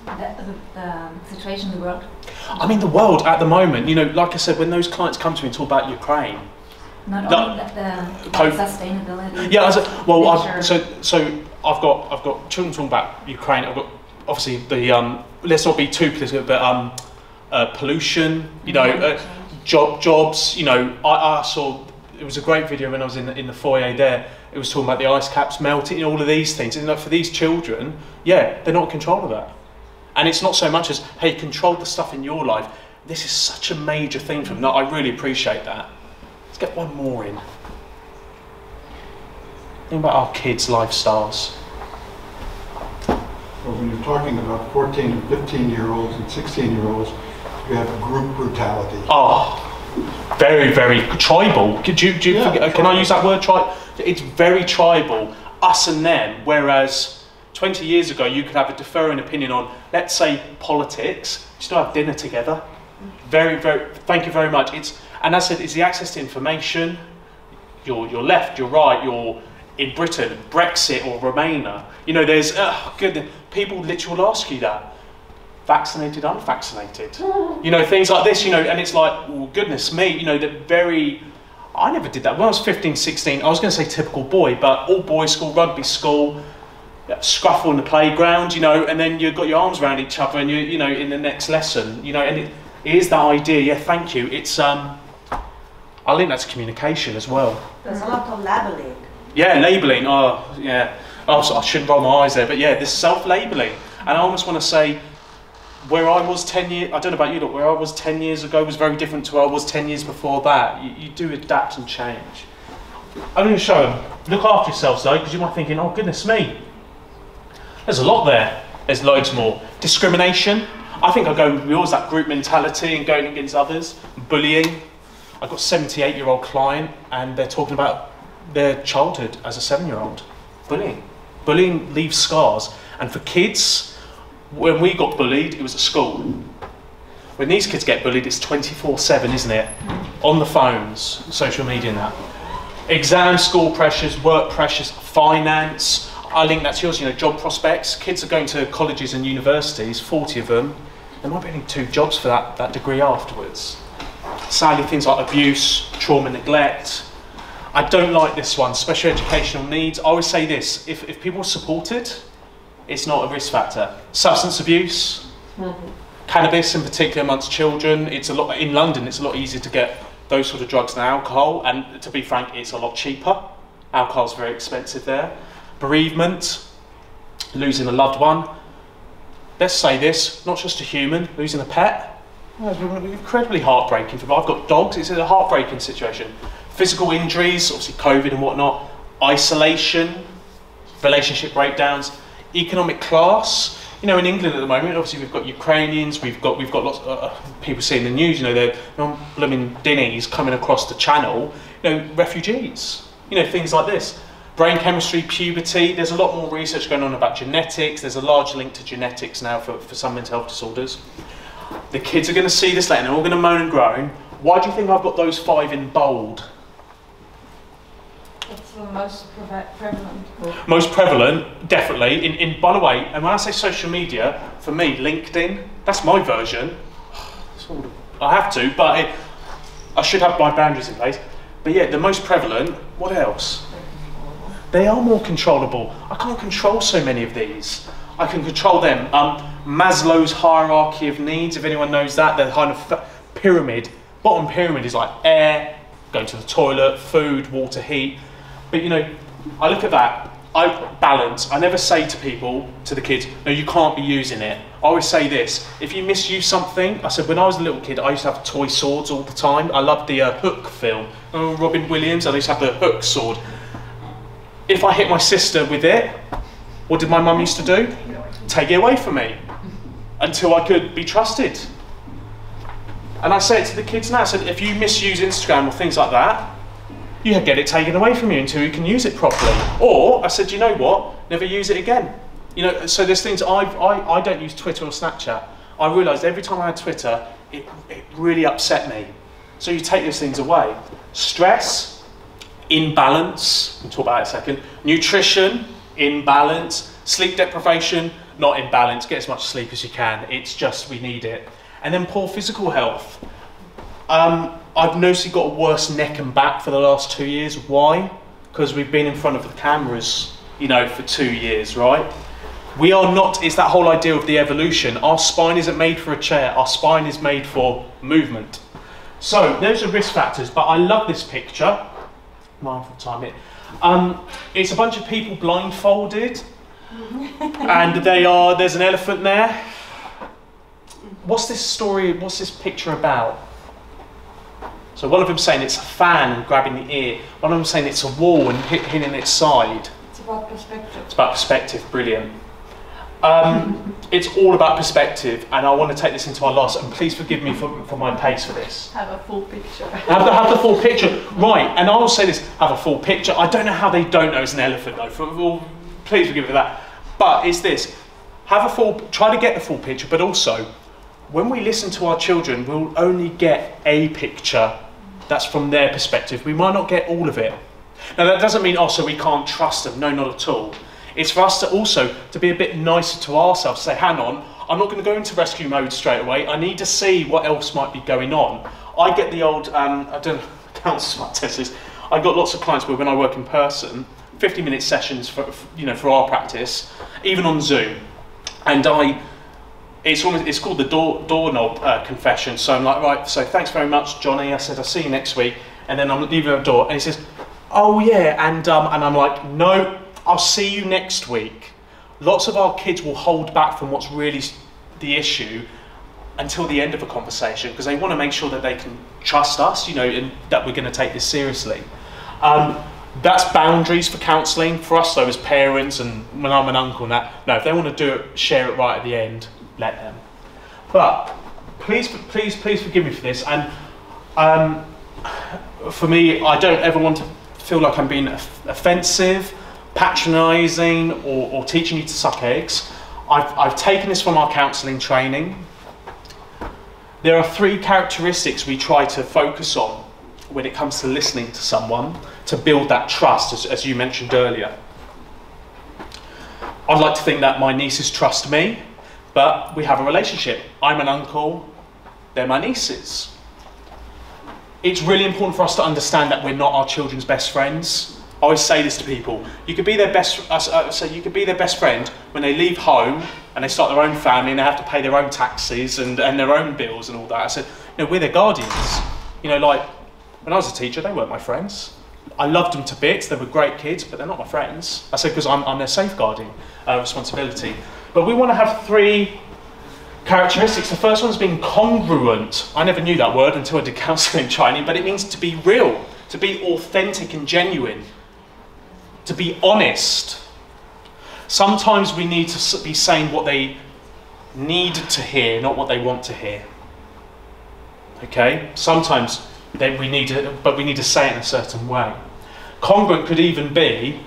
The situation in the world. I mean, the world at the moment, you know, like I said, when those clients come to me and talk about Ukraine, not only the sustainability. Yeah, so I've got children talking about Ukraine. I've got obviously the let's not be too political, but pollution. You know, jobs. You know, I saw it was a great video when I was in the foyer there. It was talking about the ice caps melting, all of these things. And for these children, yeah, they're not in control of that. And it's not so much as, hey, control the stuff in your life. This is such a major thing for them. No, I really appreciate that. Let's get one more in. Think about our kids' lifestyles. Well, when you're talking about 14 and 15-year-olds and 16-year-olds, you have group brutality. Oh, very, very tribal. Can I use that word? It's very tribal, us and them, whereas 20 years ago you could have a differing opinion on, let's say, politics, you still have dinner together. Very, very, thank you very much. And as I said, it's the access to information. You're left, you're right, you're in Britain, Brexit or Remainer. You know, there's, goodness, people literally will ask you that. Vaccinated, unvaccinated. You know, things like this, you know, and it's like, well, goodness me, you know, I never did that. When I was 15, 16, I was going to say typical boy, but all boys school, rugby school, scruffle in the playground, you know, and then you've got your arms around each other and you know, in the next lesson, you know, and it is that idea, yeah, thank you. It's, I think that's communication as well. There's a lot of labeling. Yeah, labelling, oh, yeah. Oh, so I shouldn't roll my eyes there, but yeah, this self-labelling. And I almost want to say, where I was 10 years, I don't know about you, but where I was 10 years ago was very different to where I was 10 years before that. You do adapt and change. I'm going to show them. Look after yourselves though, because you might be thinking, oh goodness me. There's a lot there. There's loads more. Discrimination. I think we always that group mentality and going against others. Bullying. I've got a 78-year-old client and they're talking about their childhood as a 7-year-old. Bullying. Bullying leaves scars. And for kids, when we got bullied, it was at school. When these kids get bullied, it's 24/7, isn't it? On the phones, social media and that. Exam, school pressures, work pressures, finance. I link that to yours, you know, job prospects. Kids are going to colleges and universities, 40 of them. They might be getting 2 jobs for that degree afterwards. Sadly, things like abuse, trauma, neglect. I don't like this one, special educational needs. I always say this, if people are supported, it's not a risk factor. Substance abuse, cannabis in particular amongst children. It's a lot in London. It's a lot easier to get those sort of drugs than alcohol, and to be frank, it's a lot cheaper. Alcohol's very expensive there. Bereavement, losing a loved one. Let's say this, not just a human, losing a pet. It's incredibly heartbreaking for me. I've got dogs. It's a heartbreaking situation. Physical injuries, obviously COVID and whatnot. Isolation, relationship breakdowns. Economic class, you know, in England at the moment, obviously we've got Ukrainians, we've got lots of people seeing the news, you know, they're blooming dinnies coming across the channel, you know, refugees, you know, things like this. Brain chemistry, puberty, there's a lot more research going on about genetics, there's a large link to genetics now for some mental health disorders. The kids are going to see this later and they're all going to moan and groan. Why do you think I've got those 5 in bold? It's the most prevalent? Most prevalent, definitely. By the way, and when I say social media, for me, LinkedIn, that's my version. I have to, but I should have my boundaries in place. But yeah, the most prevalent, what else? They are more controllable. I can't control so many of these. I can control them. Maslow's hierarchy of needs, if anyone knows that, the kind of pyramid. Bottom pyramid is like air, going to the toilet, food, water, heat. But you know, I look at that, I balance. I never say to people, to the kids, no, you can't be using it. I always say this, if you misuse something, I said when I was a little kid, I used to have toy swords all the time. I loved the Hook film. Robin Williams, I used to have the Hook sword. If I hit my sister with it, what did my mum used to do? Take it away from me until I could be trusted. And I say it to the kids now, I said, if you misuse Instagram or things like that, you get it taken away from you until you can use it properly. Or, I said, you know what, never use it again. You know, so there's things, I don't use Twitter or Snapchat. I realised every time I had Twitter, it really upset me. So you take those things away. Stress, imbalance, we'll talk about it in a second. Nutrition, imbalance. Sleep deprivation, not imbalance. Get as much sleep as you can. It's just, we need it. And then poor physical health. I've noticed got a worse neck and back for the last 2 years. Why? Because we've been in front of the cameras, you know, for 2 years, right? We are not, it's that whole idea of the evolution. Our spine isn't made for a chair. Our spine is made for movement. So those are risk factors, but I love this picture. Mindful time it. It's a bunch of people blindfolded, and there's an elephant there. What's this story, what's this picture about? So one of them saying it's a fan and grabbing the ear. One of them saying it's a wall and hitting its side. It's about perspective. It's about perspective, brilliant. It's all about perspective, and I want to take this into our last, and please forgive me for my pace for this. Have a full picture. Have the full picture, right, and I will say this, have a full picture. I don't know how they don't know it's an elephant though, please forgive me for that. But it's this, try to get the full picture, but also, when we listen to our children, we'll only get a picture that's from their perspective. We might not get all of it. Now that doesn't mean also we can't trust them, no, not at all. It's for us to also to be a bit nicer to ourselves, say, hang on, I'm not going to go into rescue mode straight away. I need to see what else might be going on. I get the old, I don't know, council might test this. I've got lots of clients where when I work in person, 50-minute sessions for our practice, even on Zoom, and it's called the doorknob confession. So I'm like, right, so thanks very much, Johnny. I said, I'll see you next week. And then I'm leaving the door, and he says, oh yeah, and I'm like, no, I'll see you next week. Lots of our kids will hold back from what's really the issue until the end of a conversation because they want to make sure that they can trust us, you know, and that we're going to take this seriously. That's boundaries for counselling. For us though, as parents, and when I'm an uncle and that, no, if they want to do it, share it right at the end, let them. But please forgive me for this. And for me, I don't ever want to feel like I'm being offensive, patronising, or teaching you to suck eggs. I've taken this from our counselling training. There are 3 characteristics we try to focus on when it comes to listening to someone to build that trust, as you mentioned earlier. I'd like to think that my nieces trust me, but we have a relationship. I'm an uncle, they're my nieces. It's really important for us to understand that we're not our children's best friends. I always say this to people. You could be their best friend when they leave home and they start their own family and they have to pay their own taxes and their own bills and all that. I said, you know, we're their guardians. You know, like when I was a teacher, they weren't my friends. I loved them to bits. They were great kids, but they're not my friends. I said, because I'm their safeguarding responsibility. But we want to have 3 characteristics. The first one's being congruent. I never knew that word until I did counselling training, but it means to be real, to be authentic and genuine, to be honest. Sometimes we need to be saying what they need to hear, not what they want to hear. Okay? Sometimes we need to say it in a certain way. Congruent could even be,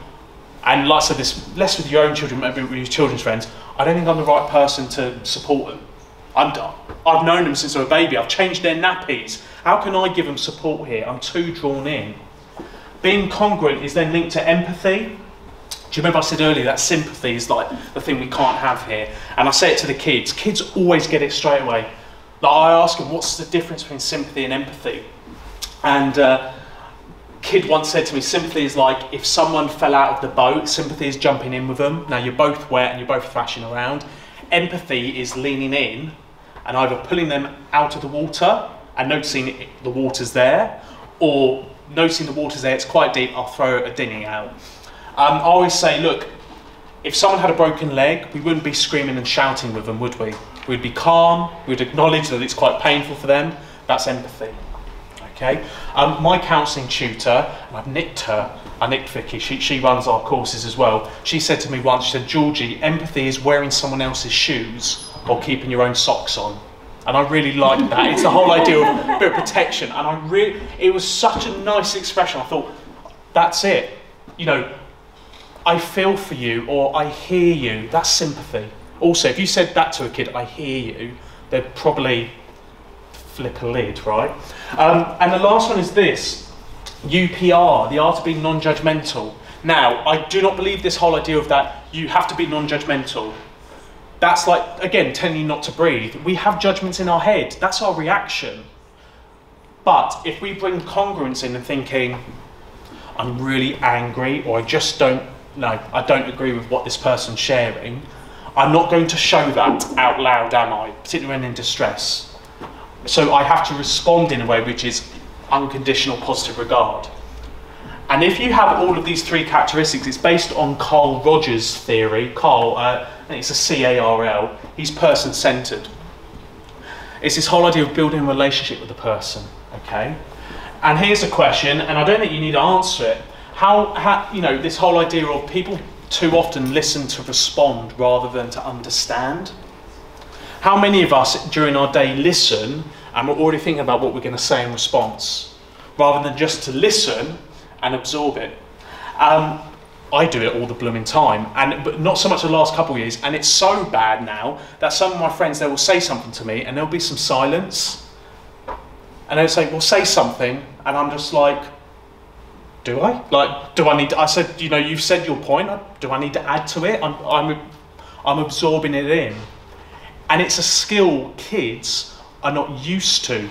and like I said, this less with your own children, maybe with your children's friends, I don't think I'm the right person to support them. I've known them since they were a baby. I've changed their nappies. How can I give them support here? I'm too drawn in. Being congruent is then linked to empathy. Do you remember I said earlier that sympathy is like the thing we can't have here? And I say it to the kids. Kids always get it straight away. Like I ask them, what's the difference between sympathy and empathy? And kid once said to me, sympathy is like if someone fell out of the boat, sympathy is jumping in with them. Now you're both wet and you're both thrashing around. Empathy is leaning in and either pulling them out of the water and noticing the water's there, or noticing the water's there, it's quite deep, I'll throw a dinghy out. I always say, look, if someone had a broken leg, we wouldn't be screaming and shouting with them, would we? We'd be calm, we'd acknowledge that it's quite painful for them. That's empathy. Okay. My counselling tutor, and I've nicked her, I nicked Vicky, she runs our courses as well. She said to me once, she said, Georgie, empathy is wearing someone else's shoes or keeping your own socks on. And I really like that. It's the whole idea of a bit of protection. And it was such a nice expression. I thought, that's it. You know, I feel for you, or I hear you. That's sympathy. Also, if you said that to a kid, I hear you, they'd probably flip a lid, right? And the last one is this, UPR, the art of being non-judgmental. Now, I do not believe this whole idea of that you have to be non-judgmental. That's like, again, telling you not to breathe. We have judgments in our head. That's our reaction. But if we bring congruence in and thinking, I'm really angry, or I just don't agree with what this person's sharing, I'm not going to show that out loud, am I? Particularly when in distress. So I have to respond in a way which is unconditional positive regard. And if you have all of these three characteristics, it's based on Carl Rogers' theory. Carl, I think it's a C-A-R-L, he's person-centered. It's this whole idea of building a relationship with the person, okay? And here's a question, and I don't think you need to answer it. How you know, this whole idea of people too often listen to respond rather than to understand. How many of us during our day listen and we're already thinking about what we're going to say in response, rather than just to listen and absorb it? I do it all the blooming time, but not so much the last couple of years, and it's so bad now that some of my friends, they will say something to me and there'll be some silence, and they'll say, well, say something, and I'm just like, do I? Like, do I need to, I said, you know, you've said your point, do I need to add to it? I'm absorbing it in. And it's a skill kids are not used to.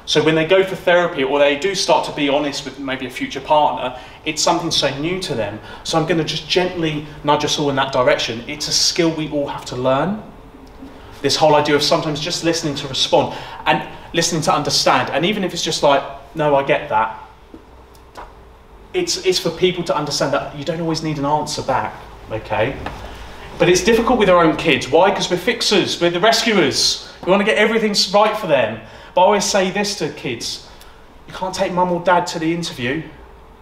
So when they go for therapy, or they do start to be honest with maybe a future partner, it's something so new to them. So I'm going to just gently nudge us all in that direction. It's a skill we all have to learn. This whole idea of sometimes just listening to respond and listening to understand. And even if it's just like, no, I get that. It's for people to understand that you don't always need an answer back, okay? But it's difficult with our own kids. Why? Because we're fixers, we're the rescuers. We want to get everything right for them. But I always say this to kids, you can't take mum or dad to the interview.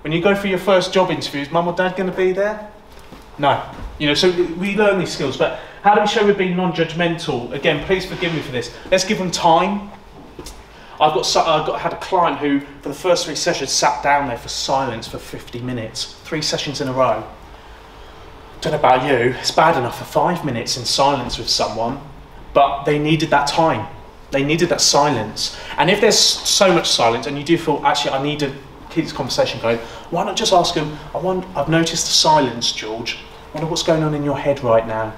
When you go for your first job interview, is mum or dad going to be there? No. You know, so we learn these skills, but how do we show we're being non-judgmental? Again, please forgive me for this. Let's give them time. Had a client who, for the first 3 sessions, sat down there for silence for 50 minutes, 3 sessions in a row. Don't know about you, it's bad enough for 5 minutes in silence with someone, but they needed that time. They needed that silence. And if there's so much silence and you do feel, actually, I need to keep this conversation going, why not just ask them, I've noticed the silence, George. I wonder what's going on in your head right now.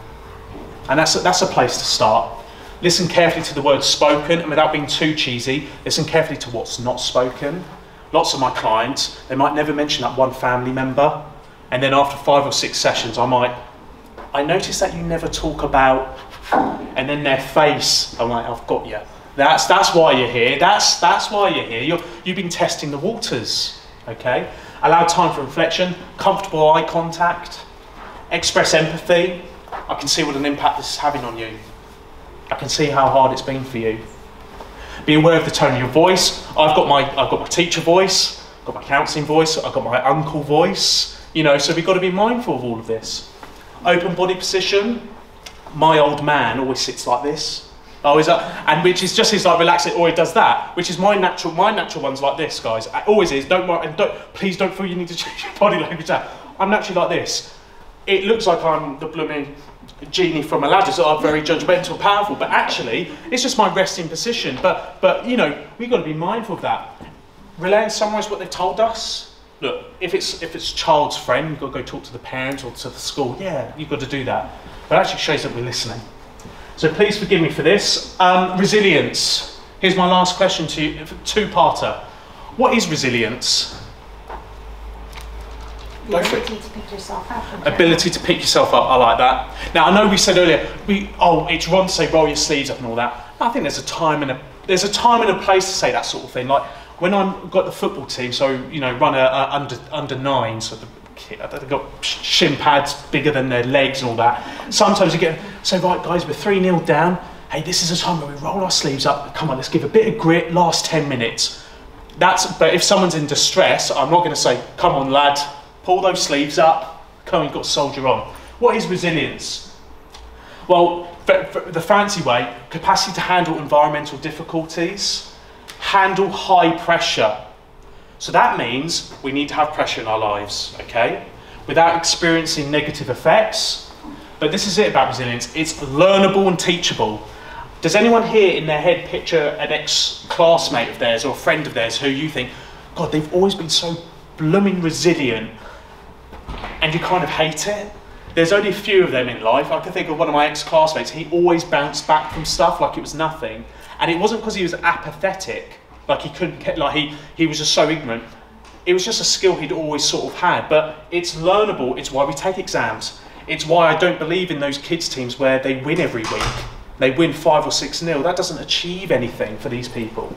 And that's a place to start. Listen carefully to the words spoken, and without being too cheesy, listen carefully to what's not spoken. Lots of my clients, they might never mention that one family member, and then after 5 or 6 sessions, I noticed that you never talk about, and then their face, I'm like, I've got you. That's why you're here. That's why you're here. You've been testing the waters, okay? Allow time for reflection, comfortable eye contact, express empathy. I can see what an impact this is having on you. I can see how hard it's been for you. Be aware of the tone of your voice. I've got my teacher voice, I've got my counselling voice, I've got my uncle voice, you know, so we've got to be mindful of all of this. Open body position. My old man always sits like this. And which is just his like relaxing, or he does that, which is my natural one's like this, guys. It always is. Please don't feel you need to change your body language out. I'm naturally like this. It looks like I'm the blooming genie from Aladdin, so I'm very judgmental, powerful, but actually it's just my resting position. But you know, we've got to be mindful of that. Relay in some ways what they've told us. look, if it's child's friend, you've got to go talk to the parents or to the school. Yeah, you've got to do that. But it actually shows that we're listening. So please forgive me for this. Resilience. Here's my last question to you, two-parter. What is resilience? The ability to pick yourself up. Ability to pick yourself up, I like that. Now, I know we said earlier, it's wrong to say roll your sleeves up and all that. I think there's a time and a place to say that sort of thing. Like when I've got the football team, so run a under nine, so they've got shin pads bigger than their legs and all that. Sometimes you get right, guys, we're 3-0 down. Hey, this is a time where we roll our sleeves up. Come on, let's give a bit of grit. Last 10 minutes. But if someone's in distress, I'm not going to say, come on, lad. Pull those sleeves up, come on, you've got to soldier on. What is resilience? Well, the fancy way, capacity to handle environmental difficulties, handle high pressure. So that means we need to have pressure in our lives, okay? Without experiencing negative effects. But this is it about resilience, it's learnable and teachable. Does anyone here in their head picture an ex-classmate of theirs or a friend of theirs who you think, God, they've always been so blooming resilient, and you kind of hate it? There's only a few of them in life. I can think of one of my ex-classmates. He always bounced back from stuff like it was nothing, and it wasn't because he was apathetic, like he couldn't, like he was just so ignorant. It was just a skill he'd always sort of had. But it's learnable. It's why we take exams. It's why I don't believe in those kids teams where they win every week. They win 5 or 6-0. That doesn't achieve anything for these people.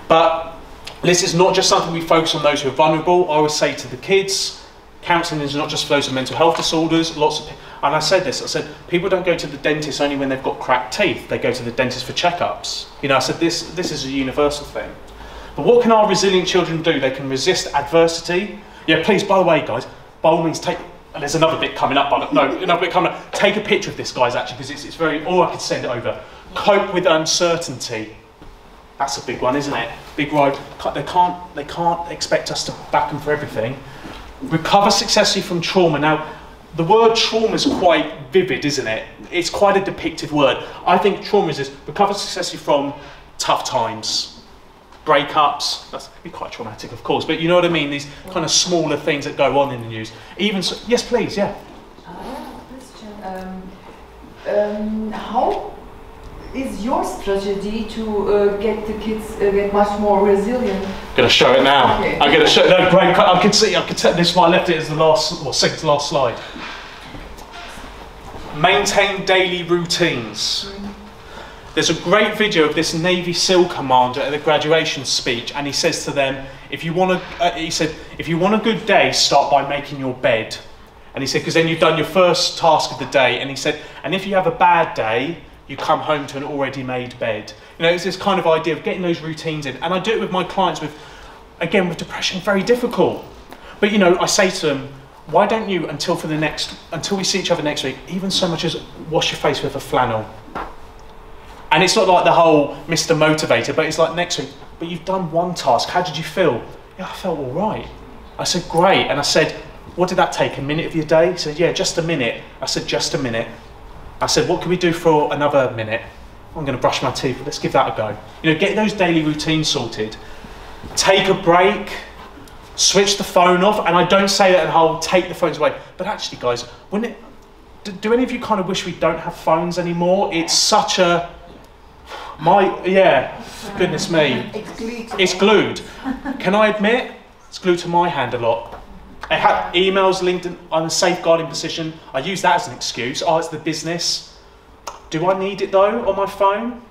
But this is not just something we focus on those who are vulnerable. I always say to the kids, counselling is not just for those with mental health disorders. And I said this, I said, people don't go to the dentist only when they've got cracked teeth. They go to the dentist for checkups. I said this is a universal thing. But what can our resilient children do? They can resist adversity. Yeah, please, by the way, guys, by all means, there's another bit coming up. Another bit coming up. Take a picture of this, guys, actually, because it's very, or I could send it over. Cope with uncertainty. That's a big one, isn't it? Big ride. They can't expect us to back them for everything. Recover successfully from trauma. Now, the word trauma is quite vivid, isn't it? It's quite a depictive word. I think trauma is recover successfully from tough times, breakups. That's be quite traumatic, of course, but you know what I mean? These kind of smaller things that go on in the news. Even so, yes, please, yeah. Question. How is your strategy to get the kids get much more resilient? I'm going to show it now. Okay. I'm going to show. No, great. I can tell. This is why I left it as the last, or second to last slide. Maintain daily routines. There's a great video of this Navy SEAL commander at the graduation speech, and he says to them, if you want a good day, start by making your bed. And he said, because then you've done your first task of the day. And he said, and if you have a bad day, you come home to an already made bed. It's this kind of idea of getting those routines in. And I do it with my clients with depression, very difficult. But I say to them, why don't you, until we see each other next week, even so much as wash your face with a flannel. And it's not like the whole Mr. Motivator, but it's like next week, but you've done one task, how did you feel? Yeah, I felt all right. I said, great. And I said, what did that take, a minute of your day? He said, yeah, just a minute. I said, just a minute. I said, what can we do for another minute? I'm going to brush my teeth, let's give that a go. Get those daily routines sorted. Take a break, switch the phone off, and I don't say that in the whole take the phones away, but actually, guys, do any of you kind of wish we don't have phones anymore? It's such a, goodness me. It's glued. Can I admit, it's glued to my hand a lot. I have emails linked on a safeguarding position. I use that as an excuse. Oh, it's the business. Do I need it though on my phone?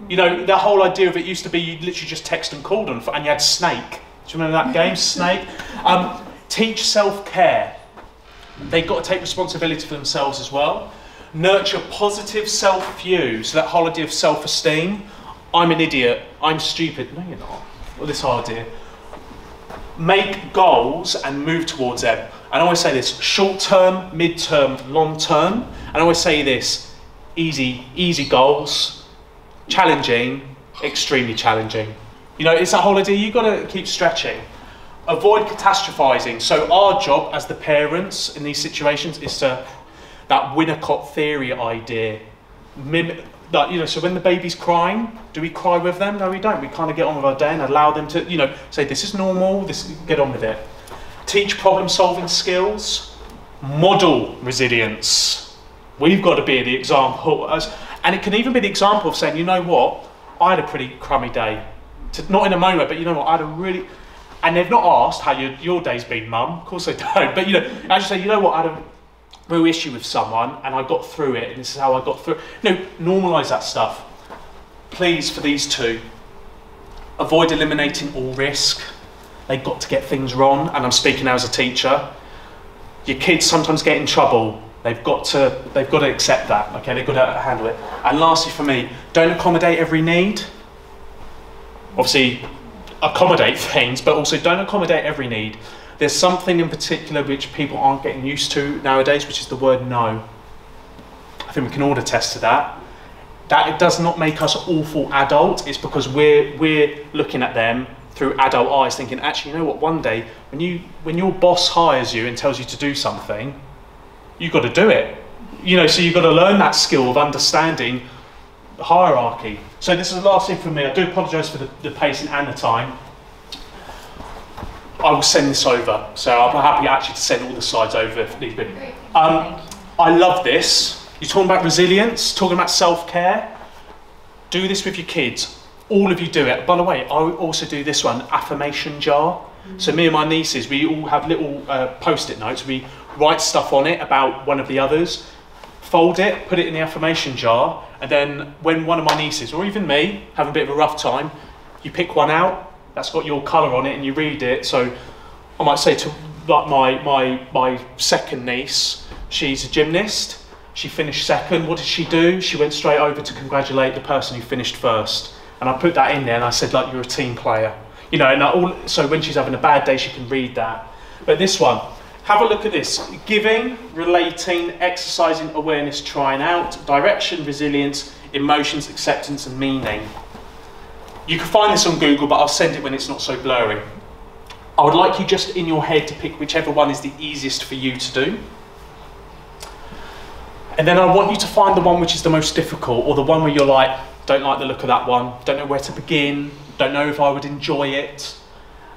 The whole idea of it used to be you literally just text and called on, and you had Snake. Do you remember that game, Snake? Teach self-care. They've got to take responsibility for themselves as well. Nurture positive self-view, so that whole idea of self-esteem. I'm an idiot, I'm stupid. No, you're not. Well, this whole idea. Make goals and move towards them. And I always say this, short-term, mid-term, long-term. And I always say this, easy goals, challenging, extremely challenging. It's that whole idea, you've got to keep stretching. Avoid catastrophizing. So our job as the parents in these situations is to, that Winnicott theory idea, mimic, so when the baby's crying, do we cry with them? No, we don't. We kind of get on with our day and allow them to, say this is normal, get on with it. Teach problem-solving skills. Model resilience. We've got to be the example. And it can even be the example of saying, you know what, I had a pretty crummy day. Not in a moment, but you know what, I had a really... And they've not asked how your day's been, Mum. Of course they don't. But, you know, I just say, you know what, I had a real issue with someone and I got through it and this is how I got through it. No, normalise that stuff. Please, for these two, avoid eliminating all risk. They've got to get things wrong, and I'm speaking now as a teacher. Your kids sometimes get in trouble. They've got to accept that, okay? They've got to handle it. And lastly for me, don't accommodate every need. Obviously, accommodate things, but also don't accommodate every need. There's something in particular which people aren't getting used to nowadays, which is the word no. I think we can all attest to that. That it does not make us awful adults. It's because we're looking at them through adult eyes thinking, actually, you know what, one day when your boss hires you and tells you to do something, you've got to do it. You know, so you've got to learn that skill of understanding the hierarchy. So this is the last thing from me. I do apologise for the pacing and the time. I will send this over. So I'm happy actually to send all the slides over if need be. I love this. You're talking about resilience, talking about self-care. Do this with your kids. All of you do it. By the way, I also do this one, affirmation jar. So me and my nieces, we all have little post-it notes. We write stuff on it about one of the others, fold it, put it in the affirmation jar, and then when one of my nieces, or even me, have a bit of a rough time, you pick one out, that's got your colour on it, and you read it. So I might say to like my second niece, she's a gymnast. She finished second. What did she do? She went straight over to congratulate the person who finished first. And I put that in there and I said, like, you're a team player. You know, and so when she's having a bad day, she can read that. But this one, have a look at this. Giving, relating, exercising, awareness, trying out, direction, resilience, emotions, acceptance, and meaning. You can find this on Google, but I'll send it when it's not so blurry. I would like you just in your head to pick whichever one is the easiest for you to do. And then I want you to find the one which is the most difficult, or the one where you're like, don't like the look of that one, don't know where to begin, don't know if I would enjoy it.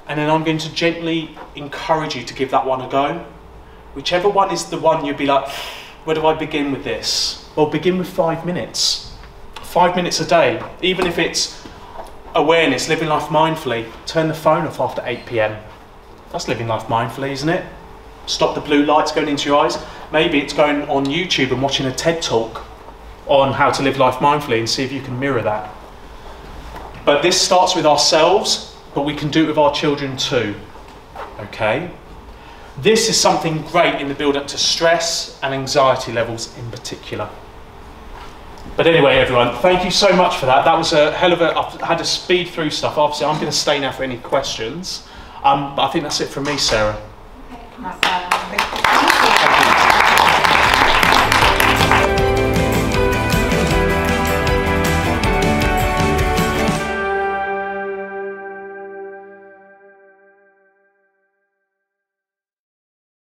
And then I'm going to gently encourage you to give that one a go. Whichever one is the one you'll be like, where do I begin with this? Well, begin with 5 minutes. 5 minutes a day, even if it's awareness, living life mindfully. Turn the phone off after 8 PM. That's living life mindfully, isn't it? Stop the blue lights going into your eyes. Maybe it's going on YouTube and watching a TED talk on how to live life mindfully and see if you can mirror that. But this starts with ourselves, but we can do it with our children too, okay? This is something great in the build-up to stress and anxiety levels in particular. But anyway, everyone, thank you so much for that. That was a hell of a... I've had to speed through stuff. Obviously, I'm going to stay now for any questions. But I think that's it from me, Sarah. Okay.